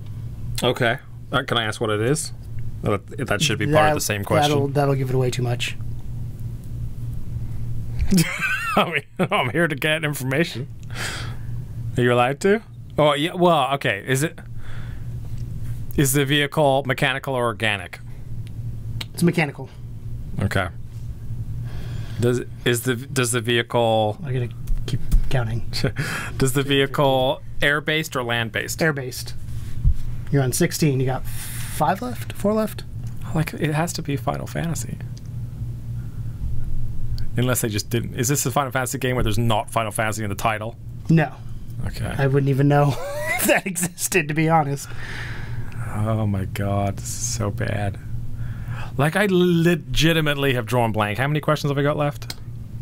Okay. Can I ask what it is? That should be part of the same question. That'll give it away too much. I'm here to get information. Are you allowed to? Oh, yeah. Well, okay. Is the vehicle mechanical or organic? It's mechanical. Okay. Does the vehicle? I gotta keep counting. Does the vehicle air-based or land-based? Air-based. You're on 16. You got 5 left? 4 left? Like, it has to be Final Fantasy. Unless they just didn't. Is this a Final Fantasy game where there's not Final Fantasy in the title? No. Okay. I wouldn't even know if that existed, to be honest. Oh my god, this is so bad. Like, I legitimately have drawn blank. How many questions have I got left?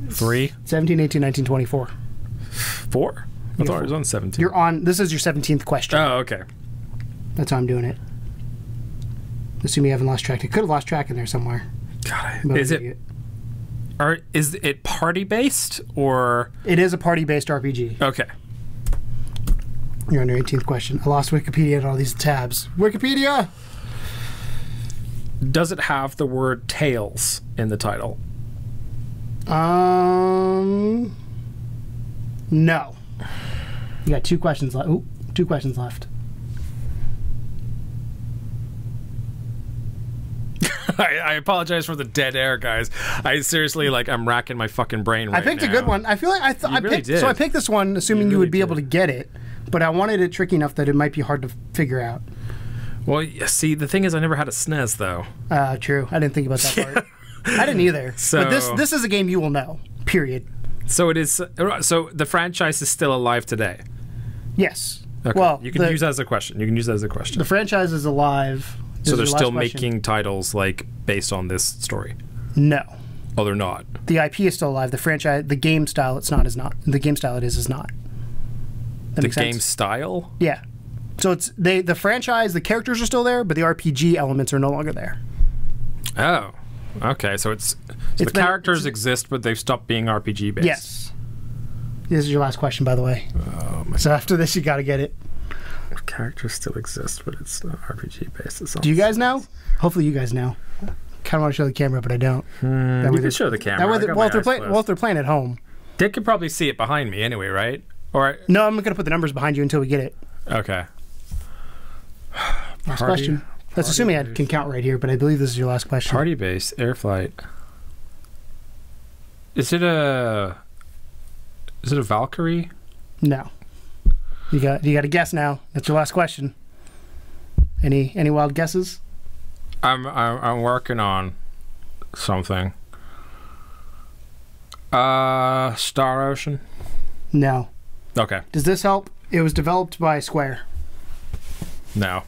3? 17, 18, 19, 24. 4? I thought I was on 17. You're on. This is your 17th question. Oh, okay. That's how I'm doing it. Assume you haven't lost track. I could have lost track in there somewhere. God, is it party based or? It is a party based RPG. Okay. You're on your 18th question. I lost Wikipedia and all these tabs. Wikipedia. Does it have the word Tails in the title? No. You got 2 questions left. Ooh, 2 questions left. I apologize for the dead air, guys. I seriously, I'm racking my fucking brain right now. I picked a good one. I feel like I picked this one assuming you would be able to get it, but I wanted it tricky enough that it might be hard to figure out. Well, see, the thing is, I never had a SNES though. True. I didn't think about that part. I didn't either. So, but this is a game you will know. Period. So it is. So the franchise is still alive today. Yes. Okay. Well, you can use that as a question. The franchise is alive. So they're still making titles based on this story. No. Oh, they're not. The IP is still alive. The franchise, the game style, it's not. Is not. The game style it is not. That the game style. Yeah. So it's the franchise, the characters are still there, but the RPG elements are no longer there. Oh, okay. So the characters exist, but they've stopped being RPG based. Yes. This is your last question, by the way. Oh my. So after this, you got to get it. The characters still exist, but it's not RPG based. Do you guys know? Hopefully, you guys know. Kind of want to show the camera, but I don't. You can show the camera. If they're playing at home, they could probably see it behind me anyway, right? Or no, I'm going to put the numbers behind you until we get it. Okay. Last question. That's assuming I can count right here, but I believe this is your last question. Party base air flight. Is it a Valkyrie? No. You got to guess now. That's your last question. Any wild guesses? I'm working on something. Star Ocean? No. Okay. Does this help? It was developed by Square. No.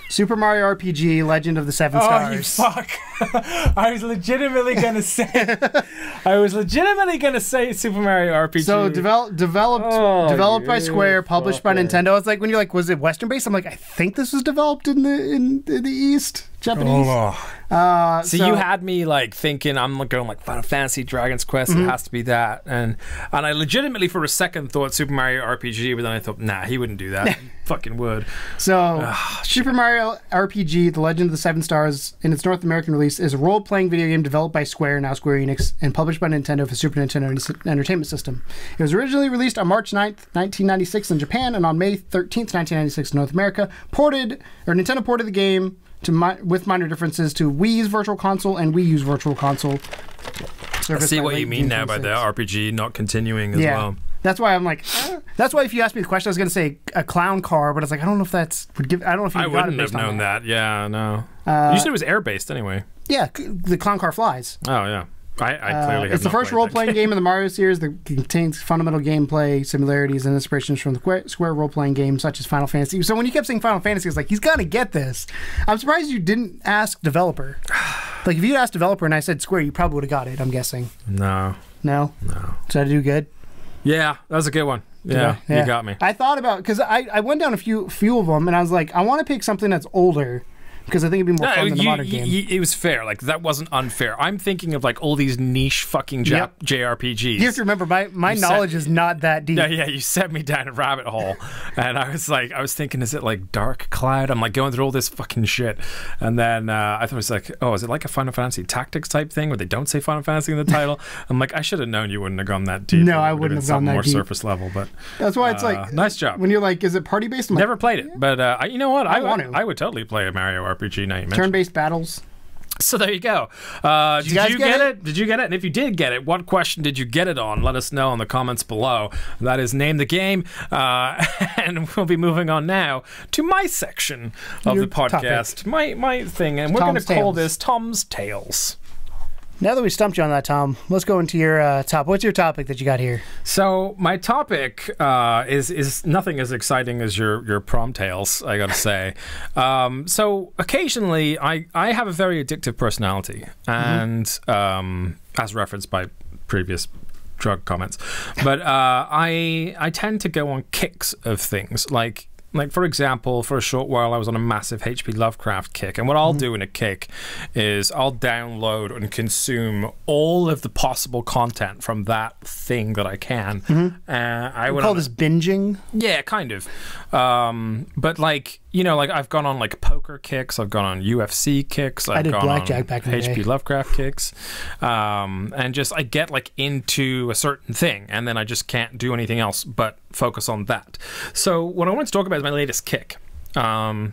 Super Mario RPG: Legend of the Seven Stars. Oh, you fuck. I was legitimately gonna say. Super Mario RPG. So developed by Square, published by Nintendo. It's like when you're like, was it Western based? I'm like, I think this was developed in the East, Japanese. So you had me like thinking I'm going like Final Fantasy, Dragon's Quest. It has to be that, and I legitimately for a second thought Super Mario RPG, but then I thought, nah, he wouldn't do that. He fucking would. So Super Mario RPG: The Legend of the Seven Stars, in its North American release, is a role-playing video game developed by Square, now Square Enix, and published by Nintendo for Super Nintendo Entertainment System. It was originally released on March 9th, 1996 in Japan, and on May 13th, 1996 in North America. Nintendo ported the game with minor differences to Wii's Virtual Console and Wii U's Virtual Console. I see what you mean now by the RPG not continuing as well. That's why I'm like, that's why if you asked me the question, I was going to say a clown car, but I was like, I don't know if that's would give. I don't know if you I wouldn't have known that. Yeah, no. You said it was air based anyway. Yeah, the clown car flies. Oh yeah. I clearly have it's the not first played role-playing game in the Mario series that contains fundamental gameplay similarities and inspirations from the Square role-playing games such as Final Fantasy. So when you kept saying Final Fantasy, it's like, he's got to get this. I'm surprised you didn't ask developer. Like, if you asked developer and I said Square, you probably would have got it, I'm guessing. No. No? No. Did I do good? Yeah, that was a good one. Yeah, you got me. I thought about, because I went down a few of them, and I was like, I want to pick something that's older, because I think it'd be more fun than the modern game. It was fair. Like, that wasn't unfair. I'm thinking of, like, all these niche fucking JRPGs. You have to remember, my knowledge is not that deep. Yeah, you set me down a rabbit hole. And I was thinking, is it, like, Dark Cloud? I'm, like, going through all this fucking shit. And then I thought it was like, oh, is it like a Final Fantasy Tactics type thing where they don't say Final Fantasy in the title? I'm like, I should have known you wouldn't have gone that deep. No, I wouldn't have gone that more deep. Surface level, but... That's why it's like... Nice job. When you're like, is it party-based? Never played it, but you know what? I would totally play a Mario RPG now you mentioned. Turn-based battles. So there you go. Did you get it? Did you get it? And if you did get it, what question did you get it on? Let us know in the comments below. That is Name the Game. And we'll be moving on now to my section of the podcast. My thing. And we're going to call this Tom's Tales. Now that we stumped you on that, Tom, let's go into your top. What's your topic that you got here? So my topic is nothing as exciting as your prom tales, I gotta say. So occasionally I have a very addictive personality, and as referenced by previous drug comments, but I tend to go on kicks of things like for example, for a short while I was on a massive H.P. Lovecraft kick, and what I'll do in a kick is I'll download and consume all of the possible content from that thing that I can. I would call this binging. Yeah, kind of. But like, you know, like I've gone on like poker kicks, I've gone on UFC kicks, I did blackjack back in the day. H.P. Lovecraft kicks, and just I get like into a certain thing, and then I just can't do anything else but focus on that. So what I want to talk about is my latest kick. I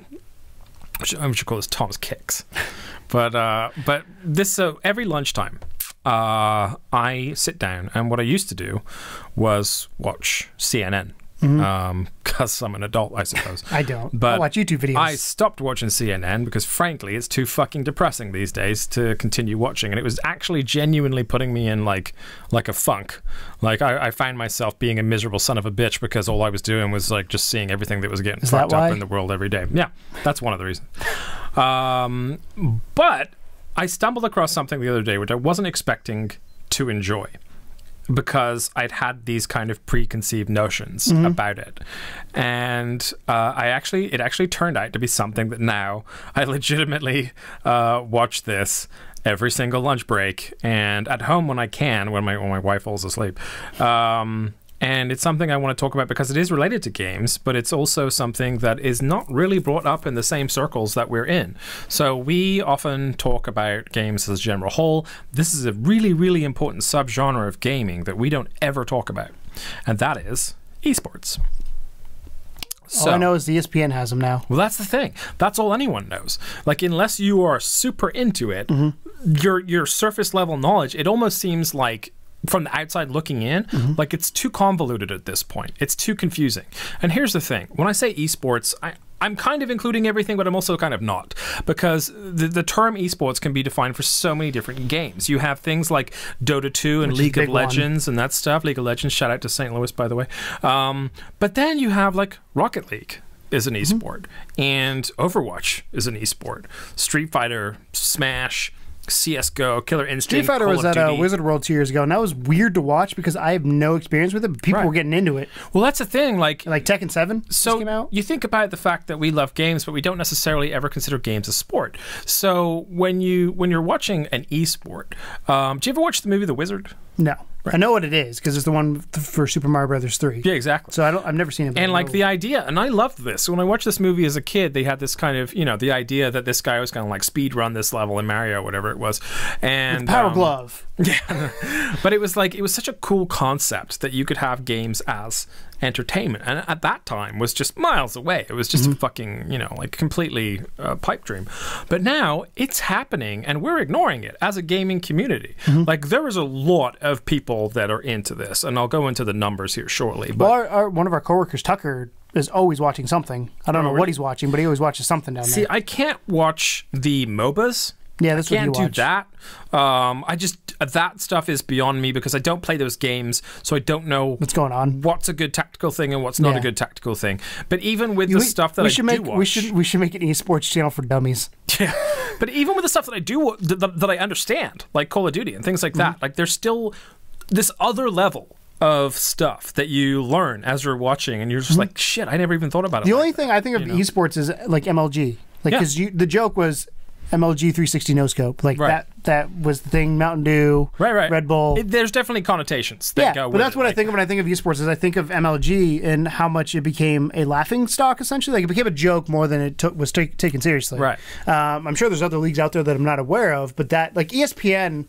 should call this Tom's Kicks, but this every lunchtime. I sit down, and what I used to do was watch CNN. Because I'm an adult, I suppose. I don't. But I watch YouTube videos. I stopped watching CNN because, frankly, it's too fucking depressing these days to continue watching. And it was actually genuinely putting me in like a funk. Like I found myself being a miserable son of a bitch because all I was doing was like just seeing everything that was getting fucked up in the world every day. Yeah, that's one of the reasons. But I stumbled across something the other day which I wasn't expecting to enjoy, because I'd had these kind of preconceived notions about it, and it actually turned out to be something that now I legitimately watch this every single lunch break and at home when I can, when my wife falls asleep. And it's something I want to talk about because it is related to games, but it's also something that is not really brought up in the same circles that we're in. So we often talk about games as a general whole. This is a really, really important subgenre of gaming that we don't ever talk about, and that is esports. All I know is ESPN has them now. Well, that's the thing. That's all anyone knows. Like, unless you are super into it, your surface level knowledge, it almost seems like, from the outside looking in, like it's too convoluted at this point. It's too confusing. And here's the thing. When I say esports, I'm kind of including everything, but I'm also kind of not. Because the term esports can be defined for so many different games. You have things like Dota 2 and League of Legends and that stuff. League of Legends, shout out to St. Louis, by the way. But then you have like Rocket League is an esport. And Overwatch is an esport. Street Fighter, Smash, CS:GO, Killer Instinct, Street Fighter Call was of at Duty. Wizard World 2 years ago, and that was weird to watch because I have no experience with it, but people were getting into it. Well, that's the thing. Like Tekken 7 just came out. You think about the fact that we love games, but we don't necessarily ever consider games a sport. So when you're watching an esport, do you ever watch the movie The Wizard? No. Right. I know what it is because it's the one for Super Mario Brothers 3. Yeah, exactly. So I've never seen it. And like the idea, and I loved this. When I watched this movie as a kid, they had this kind of, the idea that this guy was going to like speed run this level in Mario, whatever it was. And with Power Glove. Yeah. But it was such a cool concept that you could have games as entertainment. And at that time was just miles away. It was just a fucking, like completely pipe dream. But now it's happening and we're ignoring it as a gaming community. Like there is a lot of people that are into this, and I'll go into the numbers here shortly. But well, one of our coworkers, Tucker, is always watching something. I don't know what he's watching, but he always watches something down there. See, I can't watch the MOBAs. Yeah, that's what you watch. Can't do that. I just that stuff is beyond me because I don't play those games, so I don't know what's going on. What's a good tactical thing and what's not a good tactical thing. But even with the stuff that I do watch, we should make an esports channel for dummies. Yeah, but even with the stuff that I do that I understand, like Call of Duty and things like that, like there's still this other level of stuff that you learn as you're watching, and you're just like, shit, I never even thought about it. The only thing I think of esports is like MLG, like because the joke was MLG 360 no scope, like that was the thing. Mountain Dew, Red Bull. There's definitely connotations that go with it. But that's what I think of when I think of esports. Is I think of MLG and how much it became a laughing stock. Essentially, like it became a joke more than it was taken seriously. Right. I'm sure there's other leagues out there that I'm not aware of, but that like ESPN.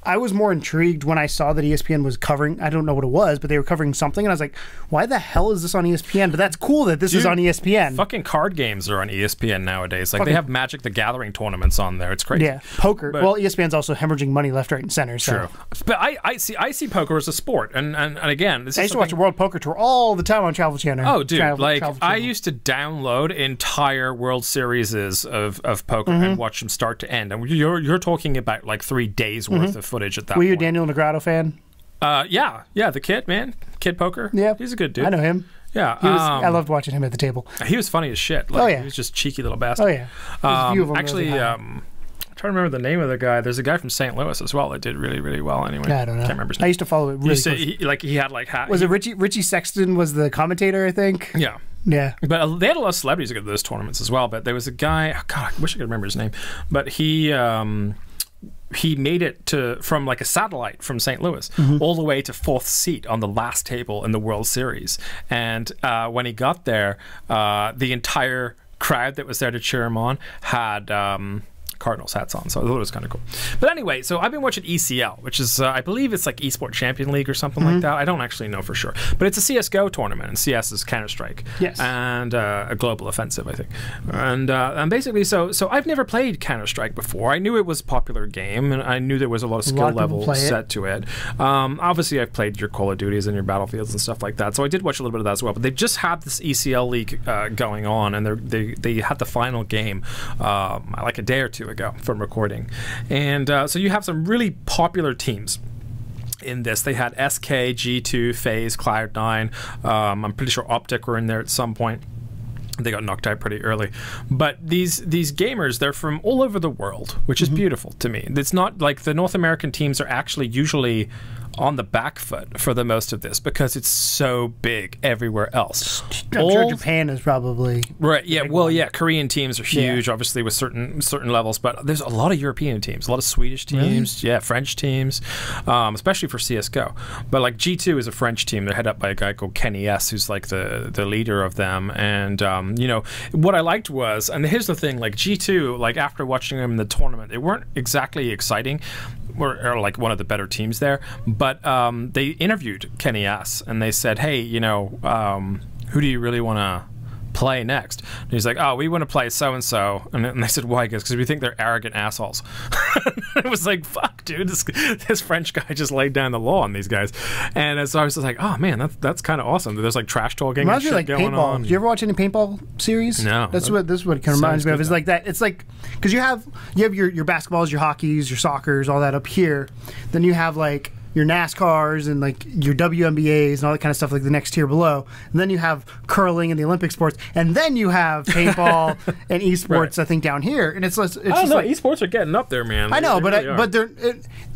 I was more intrigued when I saw that ESPN was covering, I don't know what it was, but they were covering something, and I was like, why the hell is this on ESPN? But that's cool that this is on ESPN. Fucking card games are on ESPN nowadays. Like, they have Magic the Gathering tournaments on there. It's crazy. Yeah, poker. Well, ESPN's also hemorrhaging money left, right, and center. So. True. But I see poker as a sport, and again, this I used to watch the World Poker Tour all the time on Travel Channel. Oh, dude, I used to download entire World Series of poker and watch them start to end. And you're talking about like 3 days worth of footage at that point. Were you a Daniel Negredo fan? Yeah, the kid, man. Kid Poker. Yeah. He's a good dude. I know him. Yeah. I loved watching him at the table. He was funny as shit. Like, he was just cheeky little bastard. Oh, yeah. Actually, I'm trying to remember the name of the guy. There's a guy from St. Louis as well that did really, really well anyway. I don't know. Can't remember his name. I used to follow it really close. He had like... Was it Richie Sexton was the commentator, I think? Yeah. Yeah. But they had a lot of celebrities that go to those tournaments as well. But there was a guy... Oh, God, I wish I could remember his name. But he made it from like a satellite from St. Louis all the way to 4th seat on the last table in the World Series. And when he got there, the entire crowd that was there to cheer him on had Cardinals hats on, so I thought it was kind of cool. But anyway, so I've been watching ECL, which is I believe it's like Esports Champion League or something like that. I don't actually know for sure, but it's a CS:GO tournament, and CS is Counter-Strike, and a global offensive, I think. And basically, so I've never played Counter-Strike before. I knew it was a popular game, and I knew there was a lot of skill level set to it. Obviously, I've played your Call of Duties and your Battlefields and stuff like that, so I did watch a little bit of that as well. But they just had this ECL league going on, and they had the final game like a day or two ago from recording. And so you have some really popular teams in this. They had SK, G2, FaZe, Cloud9. I'm pretty sure Optic were in there at some point. They got knocked out pretty early. But these gamers, they're from all over the world, which is beautiful to me. It's not like the North American teams are actually usually on the back foot for the most of this because it's so big everywhere else. I'm sure Japan is probably Korean teams are huge, obviously with certain levels, but there's a lot of European teams, a lot of Swedish teams, French teams, especially for CS:GO. But like G2 is a French team. They're headed up by a guy called Kenny S, who's like the leader of them. And what I liked was, and here's the thing, like G2, like after watching them in the tournament, they weren't exactly exciting. Or like one of the better teams there, but they interviewed Kenny S and they said, hey, who do you really want to play next? And he's like, oh, we want to play so-and-so. And they said, why? Because we think they're arrogant assholes. It was like, fuck, dude, this French guy just laid down the law on these guys. And so I was just like, oh man, that's kind of awesome. There's like trash talking and shit going on. Do you ever watch any paintball series? No. This is what it kind of reminds me of. It's like that. It's like, because you have your basketballs, your hockeys, your soccers, all that up here. Then you have like your NASCARs and like your WNBAs and all that kind of stuff, like the next tier below. And then you have curling and the Olympic sports, and then you have paintball and esports. I think down here, and it's I just don't know. like Esports are getting up there, man. I know, They really are. but they're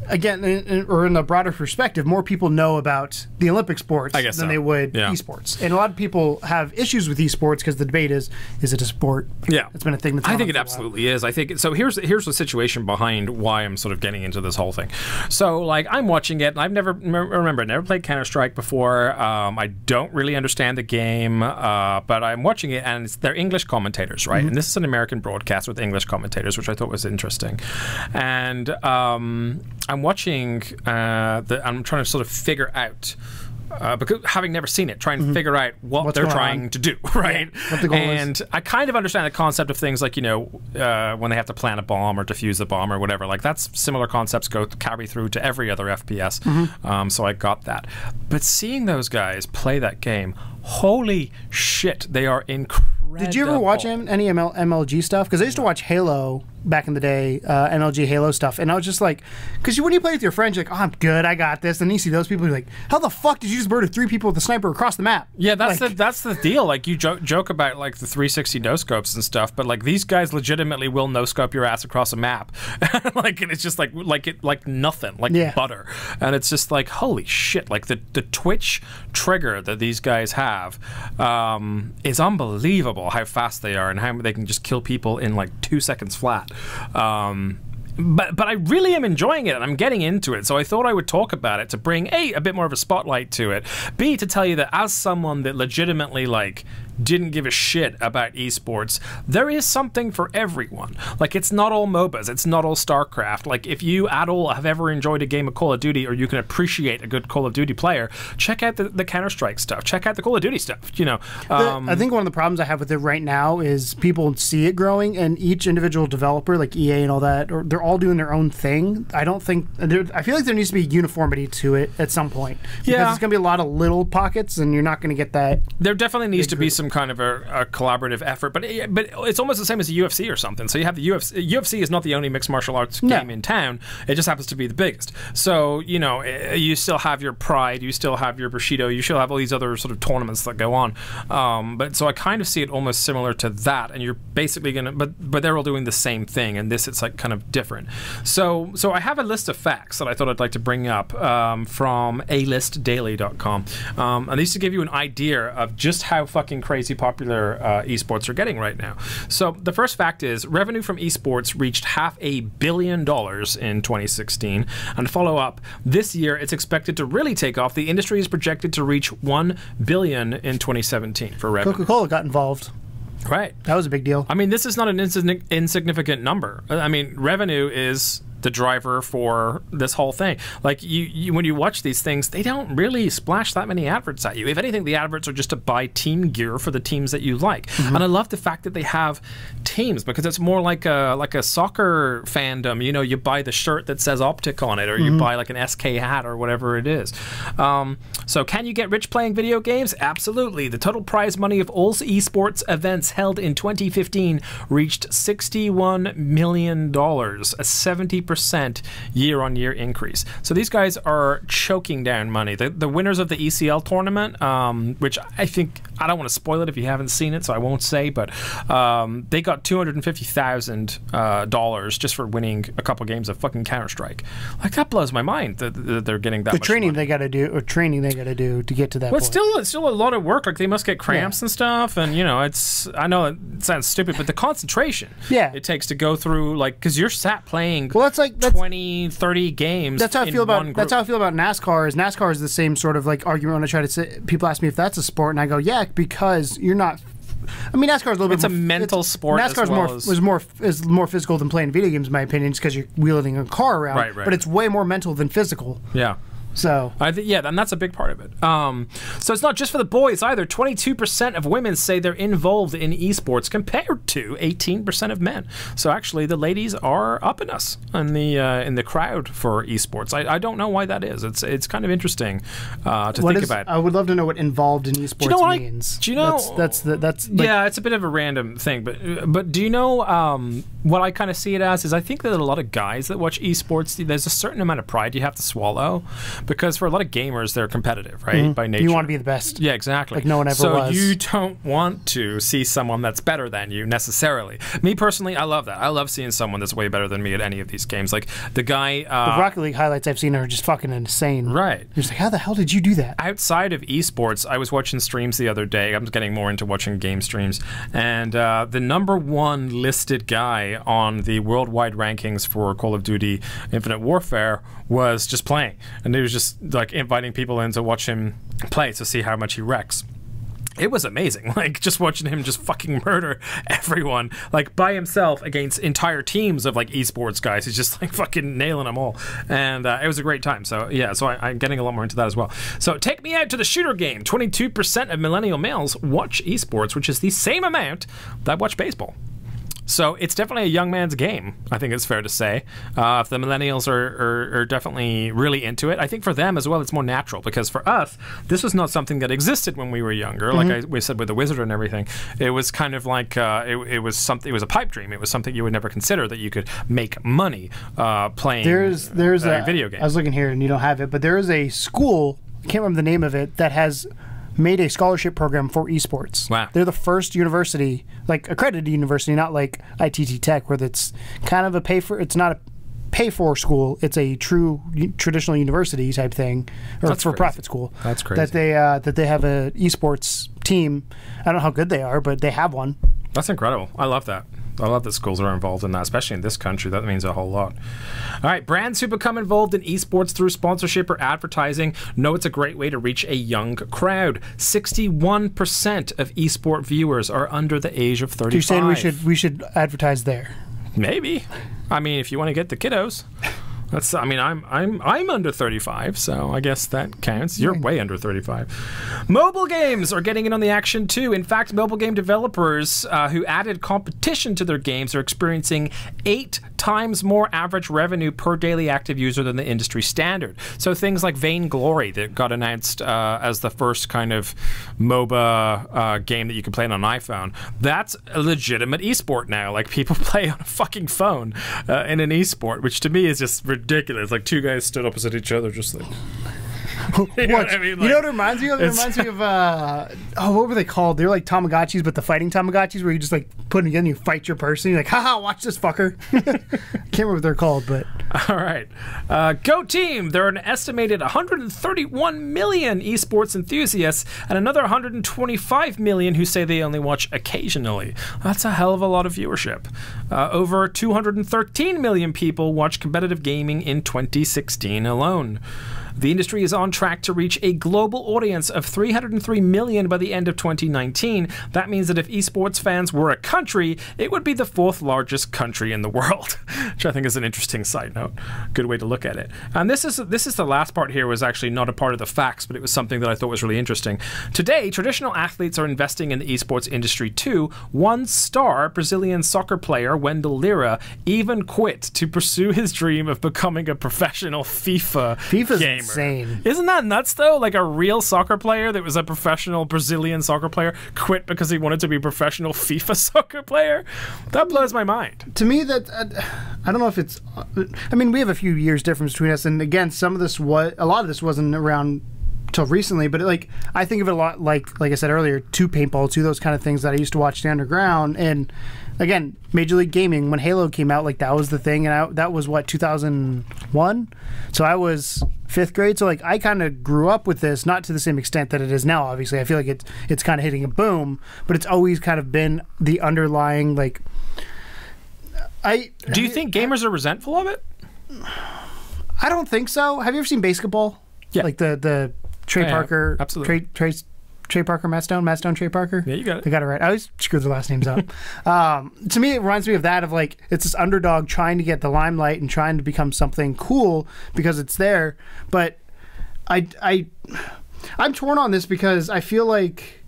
again, or in the broader perspective, more people know about the Olympic sports than so. they would esports, and a lot of people have issues with esports because the debate is it a sport? Yeah, it's been a thing. That's I think it absolutely is. I think so. Here's the situation behind why I'm sort of getting into this whole thing. So like I'm watching it, and I've never played Counter-Strike before. I don't really understand the game, but I'm watching it, and they're English commentators, right? And this is an American broadcast with English commentators, which I thought was interesting. And I'm watching. I'm trying to sort of figure out. Because having never seen it, trying to figure out what they're trying to do, right? Yeah, what the goal is. I kind of understand the concept of things like, when they have to plant a bomb or defuse a bomb or whatever. Like, that's similar concepts carry through to every other FPS. So I got that. But seeing those guys play that game, holy shit, they are incredible. Did you ever watch any MLG stuff? Because I used to watch Halo back in the day, MLG Halo stuff, and I was just like, because when you play with your friends, you're like, oh, I'm good, I got this, and then you see those people, you're like, how the fuck did you just murder 3 people with a sniper across the map? Yeah, that's the deal. Like, you joke about like the 360 no scopes and stuff, but like these guys legitimately will no scope your ass across a map, like, and it's just like nothing, like butter, and it's just like, holy shit, like the twitch trigger that these guys have is unbelievable. How fast they are and how they can just kill people in like 2 seconds flat. But I really am enjoying it, and I'm getting into it. So I thought I would talk about it to bring a bit more of a spotlight to it. B, to tell you that as someone that legitimately like didn't give a shit about esports, there is something for everyone. Like, it's not all MOBAs, it's not all StarCraft. Like, if you at all have ever enjoyed a game of Call of Duty, or you can appreciate a good Call of Duty player, check out the Counter-Strike stuff. Check out the Call of Duty stuff. I think one of the problems I have with it right now is people see it growing, and each individual developer, like EA and all that, or they're all doing their own thing. I feel like there needs to be uniformity to it at some point. Because it's going to be a lot of little pockets, and you're not going to get that. There definitely needs to be some kind of a collaborative effort, but it's almost the same as the UFC or something. So you have the UFC. UFC is not the only mixed martial arts game in town. It just happens to be the biggest. So you still have your Pride, you still have your Bushido, you still have all these other sort of tournaments that go on. But so I kind of see it almost similar to that, and you're basically gonna, but they're all doing the same thing, and this it's like kind of different. So I have a list of facts that I thought I'd like to bring up from alistdaily.com, and these to give you an idea of just how fucking crazy popular esports are getting right now. So the first fact is revenue from esports reached $500 million in 2016, and follow up, this year it's expected to really take off. The industry is projected to reach $1 billion in 2017 for revenue. Coca-Cola got involved. Right. That was a big deal. I mean, this is not an insignificant number. I mean, revenue is the driver for this whole thing. Like, you when you watch these things, they don't really splash that many adverts at you. If anything, the adverts are just to buy team gear for the teams that you like. And I love the fact that they have teams, because it's more like a soccer fandom. You buy the shirt that says Optic on it, or you buy like an SK hat or whatever it is. So can you get rich playing video games? Absolutely. The total prize money of all esports events held in 2015 reached $61 million, a 70% year-on-year increase. So these guys are choking down money. The winners of the ECL tournament, which I think, I don't want to spoil it if you haven't seen it, so I won't say, but they got $250,000 just for winning a couple games of fucking Counter-Strike. Like, that blows my mind that they're getting that much training money. they got to do to get to that But point. it's still a lot of work. Like, they must get cramps and stuff, and I know it sounds stupid, but the concentration it takes to go through, like, because you're sat playing 20, 30 games. That's how I feel about NASCAR. NASCAR is the same sort of like argument when I try to say, people ask me if that's a sport, and I go, yeah, because you're not. I mean, NASCAR is a little bit. It's a mental sport. NASCAR is more physical than playing video games, in my opinion, just because you're wheeling a car around. Right. But it's way more mental than physical. Yeah. So and that's a big part of it. So it's not just for the boys either. 22% of women say they're involved in esports, compared to 18% of men. So actually, the ladies are upping us in the crowd for esports. I don't know why that is. It's kind of interesting to think about. I would love to know what involved in esports means. Do you know? That's yeah, it's a bit of a random thing, but do you know what I kind of see it as is I think that a lot of guys that watch esports, there's a certain amount of pride you have to swallow. because for a lot of gamers, they're competitive, right? By nature. You want to be the best. Yeah, exactly. Like no one ever was. So you don't want to see someone that's better than you necessarily. Me personally, I love that. I love seeing someone that's way better than me at any of these games. Like the guy... the Rocket League highlights I've seen are just fucking insane. Right. You're just like, how the hell did you do that? Outside of esports, I was watching streams the other day. I'm getting more into watching game streams. And the #1 listed guy on the worldwide rankings for Call of Duty Infinite Warfare was just playing. And he was just like inviting people in to watch him play to see how much he wrecks. It was amazing, like just watching him just fucking murder everyone, like by himself against entire teams of like esports guys. He's just like fucking nailing them all, and it was a great time. So yeah, so I'm getting a lot more into that as well. So take me out to the shooter game. 22% of millennial males watch esports, which is the same amount that watch baseball. So it's definitely a young man's game, I think it's fair to say. If the millennials are definitely really into it, I think for them as well, it's more natural, because for us, this was not something that existed when we were younger. Like we said with the Wizard and everything, it was kind of like it was something. It was a pipe dream. It was something you would never consider that you could make money playing. There's a video game. I was looking here and you don't have it, but there is a school. I can't remember the name of it that has made a scholarship program for esports. Wow. They're the first university, like accredited university, not like ITT Tech, where it's kind of it's not a pay for school, it's a true traditional university type thing, or for profit school. That's crazy. That they have a esports team. I don't know how good they are, but they have one. That's incredible. I love that. I love that schools are involved in that, especially in this country. That means a whole lot. All right, brands who become involved in esports through sponsorship or advertising know it's a great way to reach a young crowd. 61% of esport viewers are under the age of 35. So you're saying we should advertise there? Maybe. I mean, if you want to get the kiddos. That's, I mean, I'm under 35, so I guess that counts. You're way under 35. Mobile games are getting in on the action too. In fact, mobile game developers who added competition to their games are experiencing 8 times more average revenue per daily active user than the industry standard. So things like Vainglory that got announced as the first kind of MOBA game that you can play on an iPhone, that's a legitimate esport now. Like people play on a fucking phone in an esport, which to me is just ridiculous. Like two guys stood opposite each other, just like. You know what I mean? Like, you know what it reminds me of? It reminds me of what were they called? They're like Tamagotchis, but the fighting Tamagotchis, where you just like put them together and you fight your person. You're like, haha, watch this fucker. Can't remember what they're called, but all right. Go team! There are an estimated 131 million esports enthusiasts and another 125 million who say they only watch occasionally. That's a hell of a lot of viewership. Over 213 million people watch competitive gaming in 2016 alone. The industry is on track to reach a global audience of 303 million by the end of 2019. That means that if esports fans were a country, it would be the 4th largest country in the world, which I think is an interesting side note. Good way to look at it. And this is the last part here was actually not a part of the facts, but it was something that I thought was really interesting. Today, traditional athletes are investing in the esports industry too. One star Brazilian soccer player, Wendell Lira, even quit to pursue his dream of becoming a professional FIFA gamer. Insane. Isn't that nuts though? Like a real soccer player that was a professional Brazilian soccer player quit because he wanted to be a professional FIFA soccer player? That blows my mind. To me, that I don't know if it's. I mean, we have a few years difference between us, and again, a lot of this wasn't around till recently, but I think of it a lot like I said earlier, to paintball, to those kind of things that I used to watch underground. And again, Major League Gaming, when Halo came out, like that was the thing, and that was what, 2001. So I was 5th grade. So like I kind of grew up with this, not to the same extent that it is now. Obviously, I feel like it's kind of hitting a boom, but it's always kind of been the underlying like. Do you think gamers are resentful of it? I don't think so. Have you ever seen Basketball? Yeah, like the Trey Parker, absolutely. Trey Parker, Matt Stone, Trey Parker. Yeah, you got it. I got it right. I always screw their last names up. To me, it reminds me of that, of like, it's this underdog trying to get the limelight and trying to become something cool because it's there. But I'm torn on this because I feel like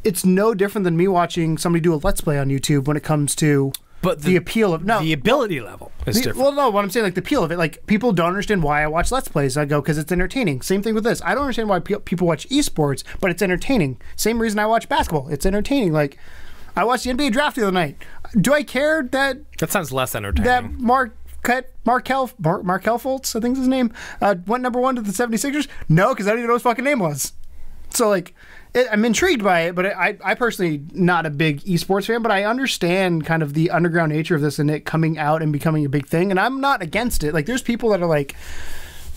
it's no different than me watching somebody do a Let's Play on YouTube when it comes to the appeal of the ability level is different. Well, no, what I'm saying, like the appeal of it, like people don't understand why I watch Let's Plays. I go because it's entertaining. Same thing with this. I don't understand why people watch esports, but it's entertaining. Same reason I watch basketball. It's entertaining. Like I watched the NBA draft the other night. Do I care that sounds less entertaining? That Mark Markel Fultz, I think is his name, went number 1 to the 76ers? No, because I don't even know what his fucking name was. So, like, I'm intrigued by it, but I personally not a big esports fan, but I understand kind of the underground nature of this and it coming out and becoming a big thing, and I'm not against it. Like, there's people that are like,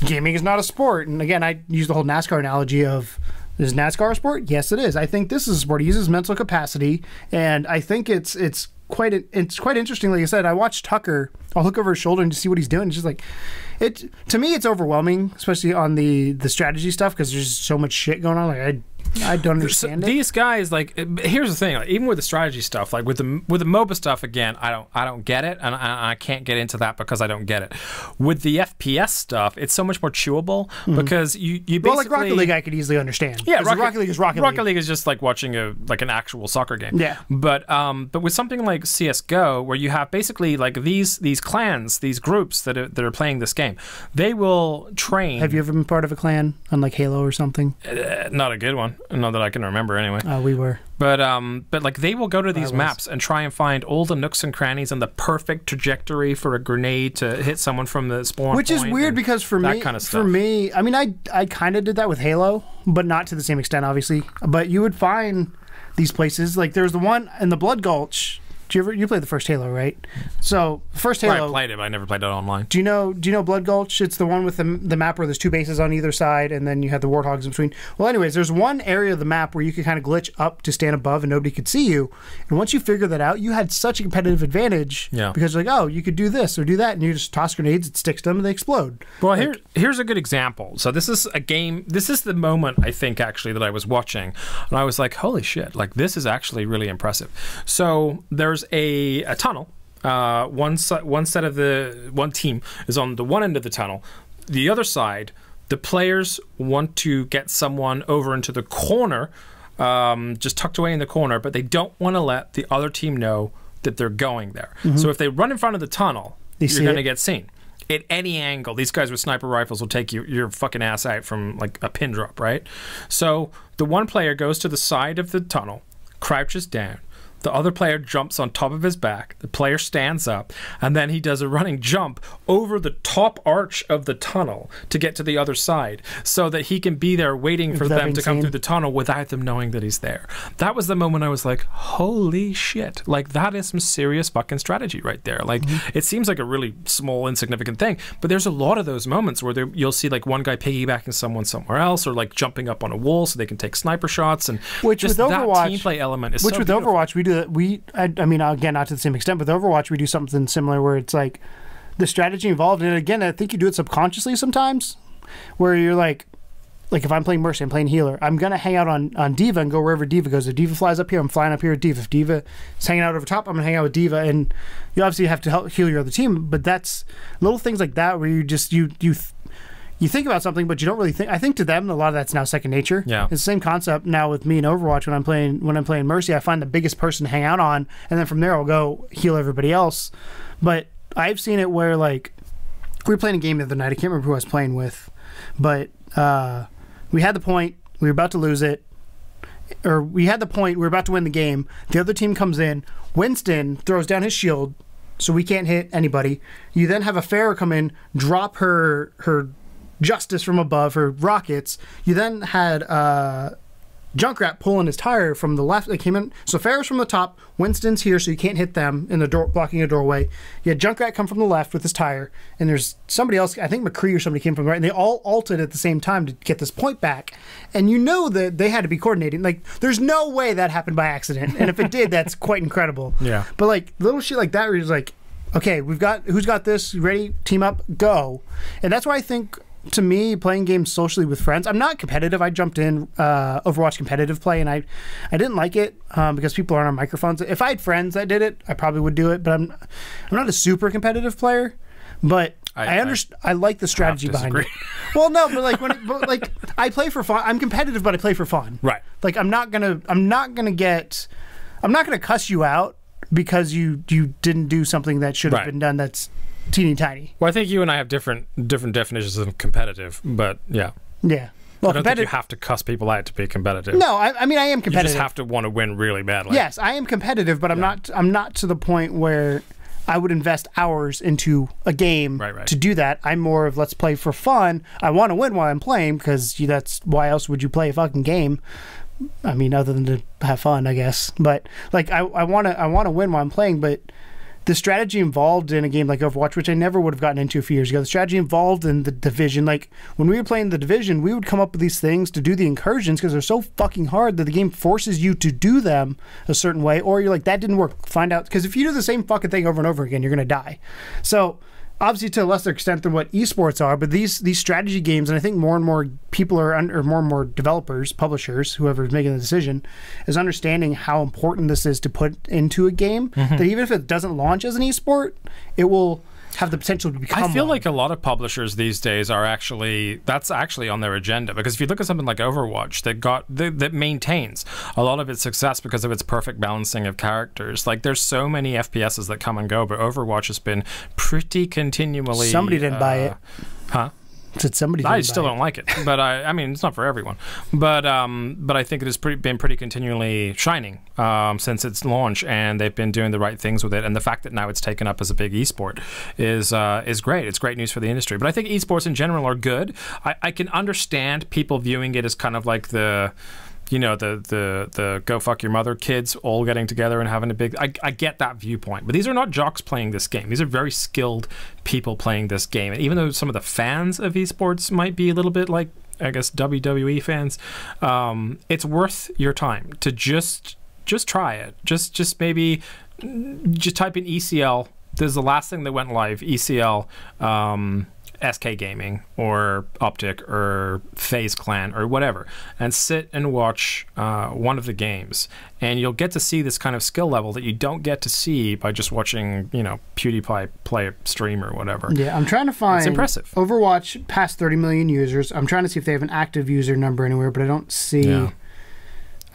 gaming is not a sport. And again, I use the whole NASCAR analogy of, is NASCAR a sport? Yes, it is. I think this is a sport. It uses mental capacity, and I think it's quite interesting. Like I said, I watched Tucker. I'll look over his shoulder and just see what he's doing. It's just like, to me, it's overwhelming, especially on the strategy stuff, because there's so much shit going on. Like, I don't understand it. These guys, like, here's the thing. Like, even with the strategy stuff, like with the MOBA stuff, again, I don't get it, and I can't get into that because I don't get it. With the FPS stuff, it's so much more chewable because you basically, well, like Rocket League, I could easily understand. Yeah, Rocket League is Rocket League. Rocket League is just like watching an actual soccer game. Yeah. But with something like CS:GO, where you have basically like these clans, these groups that are playing this game, they will train. Have you ever been part of a clan on like Halo or something? Not a good one. Not that I can remember anyway. We were. But like they will go to these maps and try and find all the nooks and crannies and the perfect trajectory for a grenade to hit someone from the spawn Which point, is weird because for me, I mean, I kind of did that with Halo, but not to the same extent, obviously. But you would find these places, like there's the one in the Blood Gulch. You played the first Halo, right? So first Halo. Well, I played it, but I never played it online. Do you know Blood Gulch? It's the one with the map where there's 2 bases on either side, and then you have the warthogs in between. Well, anyways, there's one area of the map where you could kind of glitch up to stand above, and nobody could see you. And once you figure that out, you had such a competitive advantage. Yeah. Because you're like, oh, you could do this or do that, and you just toss grenades, it sticks to them, and they explode. Well, like, here's a good example. So this is a game. This is the moment I think actually that I was watching, and I was like, holy shit! Like this is actually really impressive. So there's a tunnel. One team is on the one end of the tunnel. The other side, the players want to get someone over into the corner, just tucked away in the corner, but they don't want to let the other team know that they're going there. So if they run in front of the tunnel, you're going to get seen. At any angle, these guys with sniper rifles will take your fucking ass out from like a pin drop, right? So the one player goes to the side of the tunnel, crouches down. The other player jumps on top of his back. The player stands up, and then he does a running jump over the top arch of the tunnel to get to the other side so that he can be there waiting for them to come through the tunnel without them knowing that he's there. That was the moment I was like, holy shit. Like, that is some serious fucking strategy right there. Like, it seems like a really small, insignificant thing, but there's a lot of those moments where you'll see, like, one guy piggybacking someone somewhere else or, like, jumping up on a wall so they can take sniper shots. And which just with Overwatch, that team play element is so beautiful. Overwatch, we do that. I mean, again, not to the same extent, but with Overwatch, we do something similar where it's like the strategy involved. And again, I think you do it subconsciously sometimes, where you're like if I'm playing Mercy, I'm playing healer, I'm going to hang out on D.Va and go wherever D.Va goes. If D.Va flies up here, I'm flying up here with D.Va. If D.Va is hanging out over top, I'm going to hang out with D.Va. And you obviously have to help heal your other team, but that's little things like that where you just, you think about something, but you don't really think. I think to them, a lot of that's now second nature. Yeah. It's the same concept now with me in Overwatch. When I'm playing Mercy, I find the biggest person to hang out on, and then from there I'll go heal everybody else. But I've seen it where, like, we were playing a game the other night. I can't remember who I was playing with, but we had the point. We were about to lose it. Or we had the point. We were about to win the game. The other team comes in. Winston throws down his shield, so we can't hit anybody. You then have a Pharah come in, drop her Justice from above, her rockets. You then had Junkrat pulling his tire from the left. They came in. So Pharah's from the top. Winston's here, so you can't hit them in the door, blocking a doorway. You had Junkrat come from the left with his tire, and there's somebody else. I think McCree or somebody came from the right, and they all ulted at the same time to get this point back. And you know that they had to be coordinating. Like, there's no way that happened by accident, and if it did, that's quite incredible. Yeah. But like little shit like that, where you're just like, okay, who's got this? Ready? Team up, go. And that's why I think, to me, playing games socially with friends, I'm not competitive. I jumped in Overwatch competitive play, and I didn't like it because people aren't on microphones. If I had friends that did it, I probably would do it, but I'm not a super competitive player. But I like the strategy behind it. Well, no, but like I play for fun. I'm competitive, but I play for fun. Right. Like I'm not gonna cuss you out because you didn't do something that should have been done. That's teeny tiny. Well, I think you and I have different definitions of competitive, but yeah. Yeah. Well, I don't think you have to cuss people out to be competitive. No, I mean, I am competitive. You just have to want to win really badly. Yes, I am competitive, but I'm not to the point where I would invest hours into a game Right. to do that. I'm more of let's play for fun. I want to win while I'm playing because that's why else would you play a fucking game? I mean, other than to have fun, I guess. But like, I want to win while I'm playing. But the strategy involved in a game like Overwatch, which I never would have gotten into a few years ago, the strategy involved in the Division, like when we were playing the Division, we would come up with these things to do the incursions because they're so fucking hard that the game forces you to do them a certain way, or you're like, that didn't work. Find out, because if you do the same fucking thing over and over again, you're gonna die. So obviously to a lesser extent than what esports are, but these strategy games, and I think more and more people are or more and more developers, publishers, whoever's making the decision, is understanding how important this is to put into a game. That even if it doesn't launch as an esport, it will have the potential to become I feel one. like a lot of publishers these days are that's actually on their agenda, because if you look at something like Overwatch that maintains a lot of its success because of its perfect balancing of characters. Like, there's so many FPSs that come and go, but Overwatch has been pretty continually. Somebody didn't buy it. Huh? Said somebody I didn't still buy don't like it, but I mean, it's not for everyone. But I think it has been pretty continually shining since its launch, and they've been doing the right things with it. And the fact that now it's taken up as a big esport is great. It's great news for the industry. But I think esports in general are good. I can understand people viewing it as kind of like the go fuck your mother kids all getting together and having a big. I get that viewpoint, but these are not jocks playing this game. These are very skilled people playing this game. And even though some of the fans of esports might be a little bit like, I guess, WWE fans, it's worth your time to just try it. Just maybe just type in ECL. This is the last thing that went live. ECL. SK Gaming or Optic or FaZe Clan or whatever, and sit and watch one of the games, and you'll get to see this kind of skill level that you don't get to see by just watching, PewDiePie play a stream or whatever. Yeah, I'm trying to find. It's impressive. Overwatch past 30 million users. I'm trying to see if they have an active user number anywhere, but I don't see. Yeah.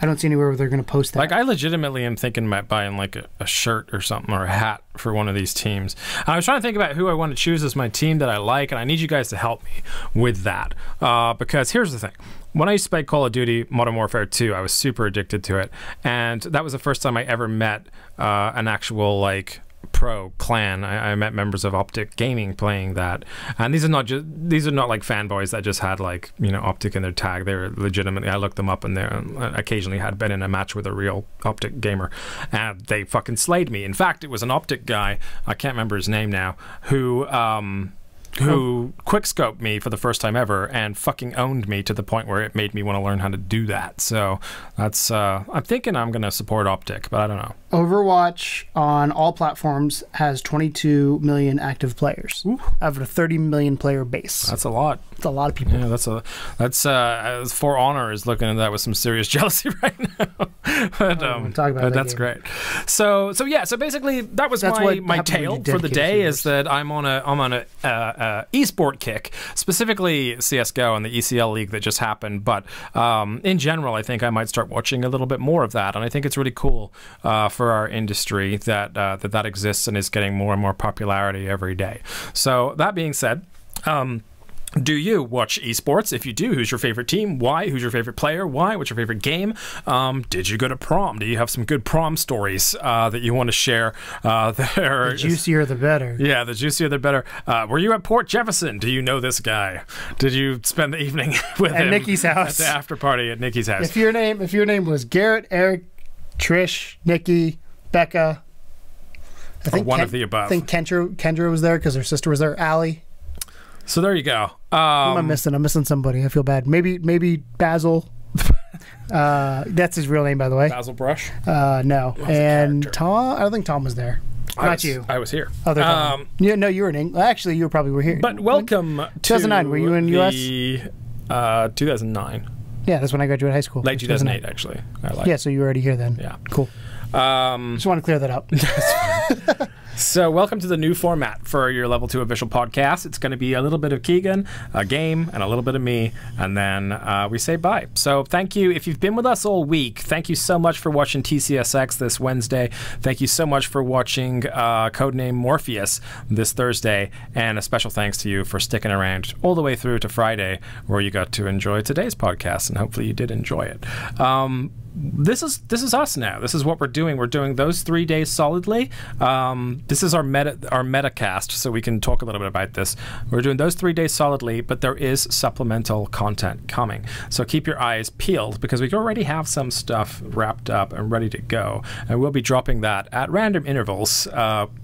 I don't see anywhere where they're going to post that. Like, I legitimately am thinking about buying like a shirt or something, or a hat for one of these teams. I was trying to think about who I want to choose as my team that I like, and I need you guys to help me with that. Because here's the thing. When I used to play Call of Duty Modern Warfare 2, I was super addicted to it. And that was the first time I ever met an actual, like, pro clan. I met members of Optic Gaming playing that, and these are not like fanboys that just had, like, Optic in their tag. They're legitimately, I looked them up, and they occasionally had been in a match with a real Optic gamer, and they fucking slayed me. In fact, it was an Optic guy, I can't remember his name now, who quickscoped me for the first time ever and fucking owned me to the point where it made me want to learn how to do that. So that's I'm thinking I'm going to support Optic, but I don't know. Overwatch on all platforms has 22 million active players. Ooh. Out of a 30 million player base. That's a lot. That's a lot of people. Yeah, that's For Honor is looking at that with some serious jealousy right now. But talk about that that's game. great. So basically that was That's my what happens tale when you for the dedicate day. to Is that I'm on a esport kick, specifically CS:GO and the ECL League that just happened. But in general, I think I might start watching a little bit more of that, and I think it's really cool for our industry that exists and is getting more and more popularity every day. So that being said. Do you watch esports? If you do, who's your favorite team? Why? Who's your favorite player? Why? What's your favorite game? Did you go to prom? Do you have some good prom stories that you want to share? The juicier the better. Yeah, the juicier the better. Were you at Port Jefferson? Do you know this guy? Did you spend the evening with him Nikki's house at the after party at Nikki's house? If your name was Garrett, Eric, Trish, Nikki, Becca, I think one of the above. I think Kendra was there because her sister was there. Allie. So there you go. Who am I missing? I'm missing somebody. I feel bad. Maybe Basil. That's his real name, by the way. Basil Brush? No. And Tom? I don't think Tom was there. Not you. I was here. Other Tom. Yeah, no, you were in England. Actually, you probably were here. But welcome to 2009. Were you in U.S.? 2009. Yeah, that's when I graduated high school. Late 2008, actually. Yeah, so you were already here then. Yeah. Cool. Just want to clear that up. So welcome to the new format for your Level 2 official podcast. It's going to be a little bit of Keegan, a game, and a little bit of me, and then we say bye. So thank you. If you've been with us all week, thank you so much for watching TCSX this Wednesday. Thank you so much for watching Codename Morpheus this Thursday, and a special thanks to you for sticking around all the way through to Friday, where you got to enjoy today's podcast, and hopefully you did enjoy it. This is us now. This is what we're doing. We're doing those 3 days solidly. this is our meta cast, so we can talk a little bit about this. We're doing those 3 days solidly, but there is supplemental content coming. So keep your eyes peeled, because we already have some stuff wrapped up and ready to go. And we'll be dropping that at random intervals,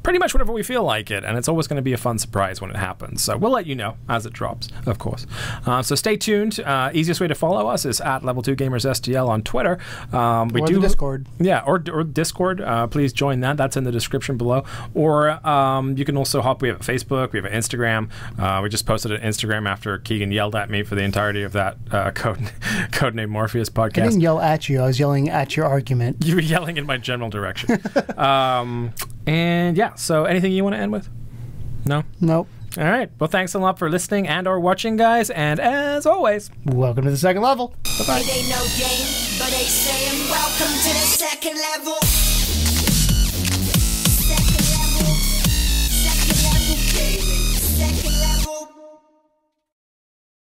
pretty much whenever we feel like it. And it's always going to be a fun surprise when it happens. So we'll let you know as it drops, of course. So stay tuned. Easiest way to follow us is at Level 2 Gamers STL on Twitter. We or do the Discord. Yeah, or Discord. Please join that. That's in the description below. Or you can also hop. We have a Facebook. We have an Instagram. We just posted an Instagram after Keegan yelled at me for the entirety of that Codename Morpheus podcast. I didn't yell at you. I was yelling at your argument. You were yelling in my general direction. And yeah, so anything you want to end with? No? Nope. All right. Well, thanks a lot for listening and or watching, guys. And as always, welcome to the second level. Bye-bye. It ain't no game, but they saying welcome to the second level.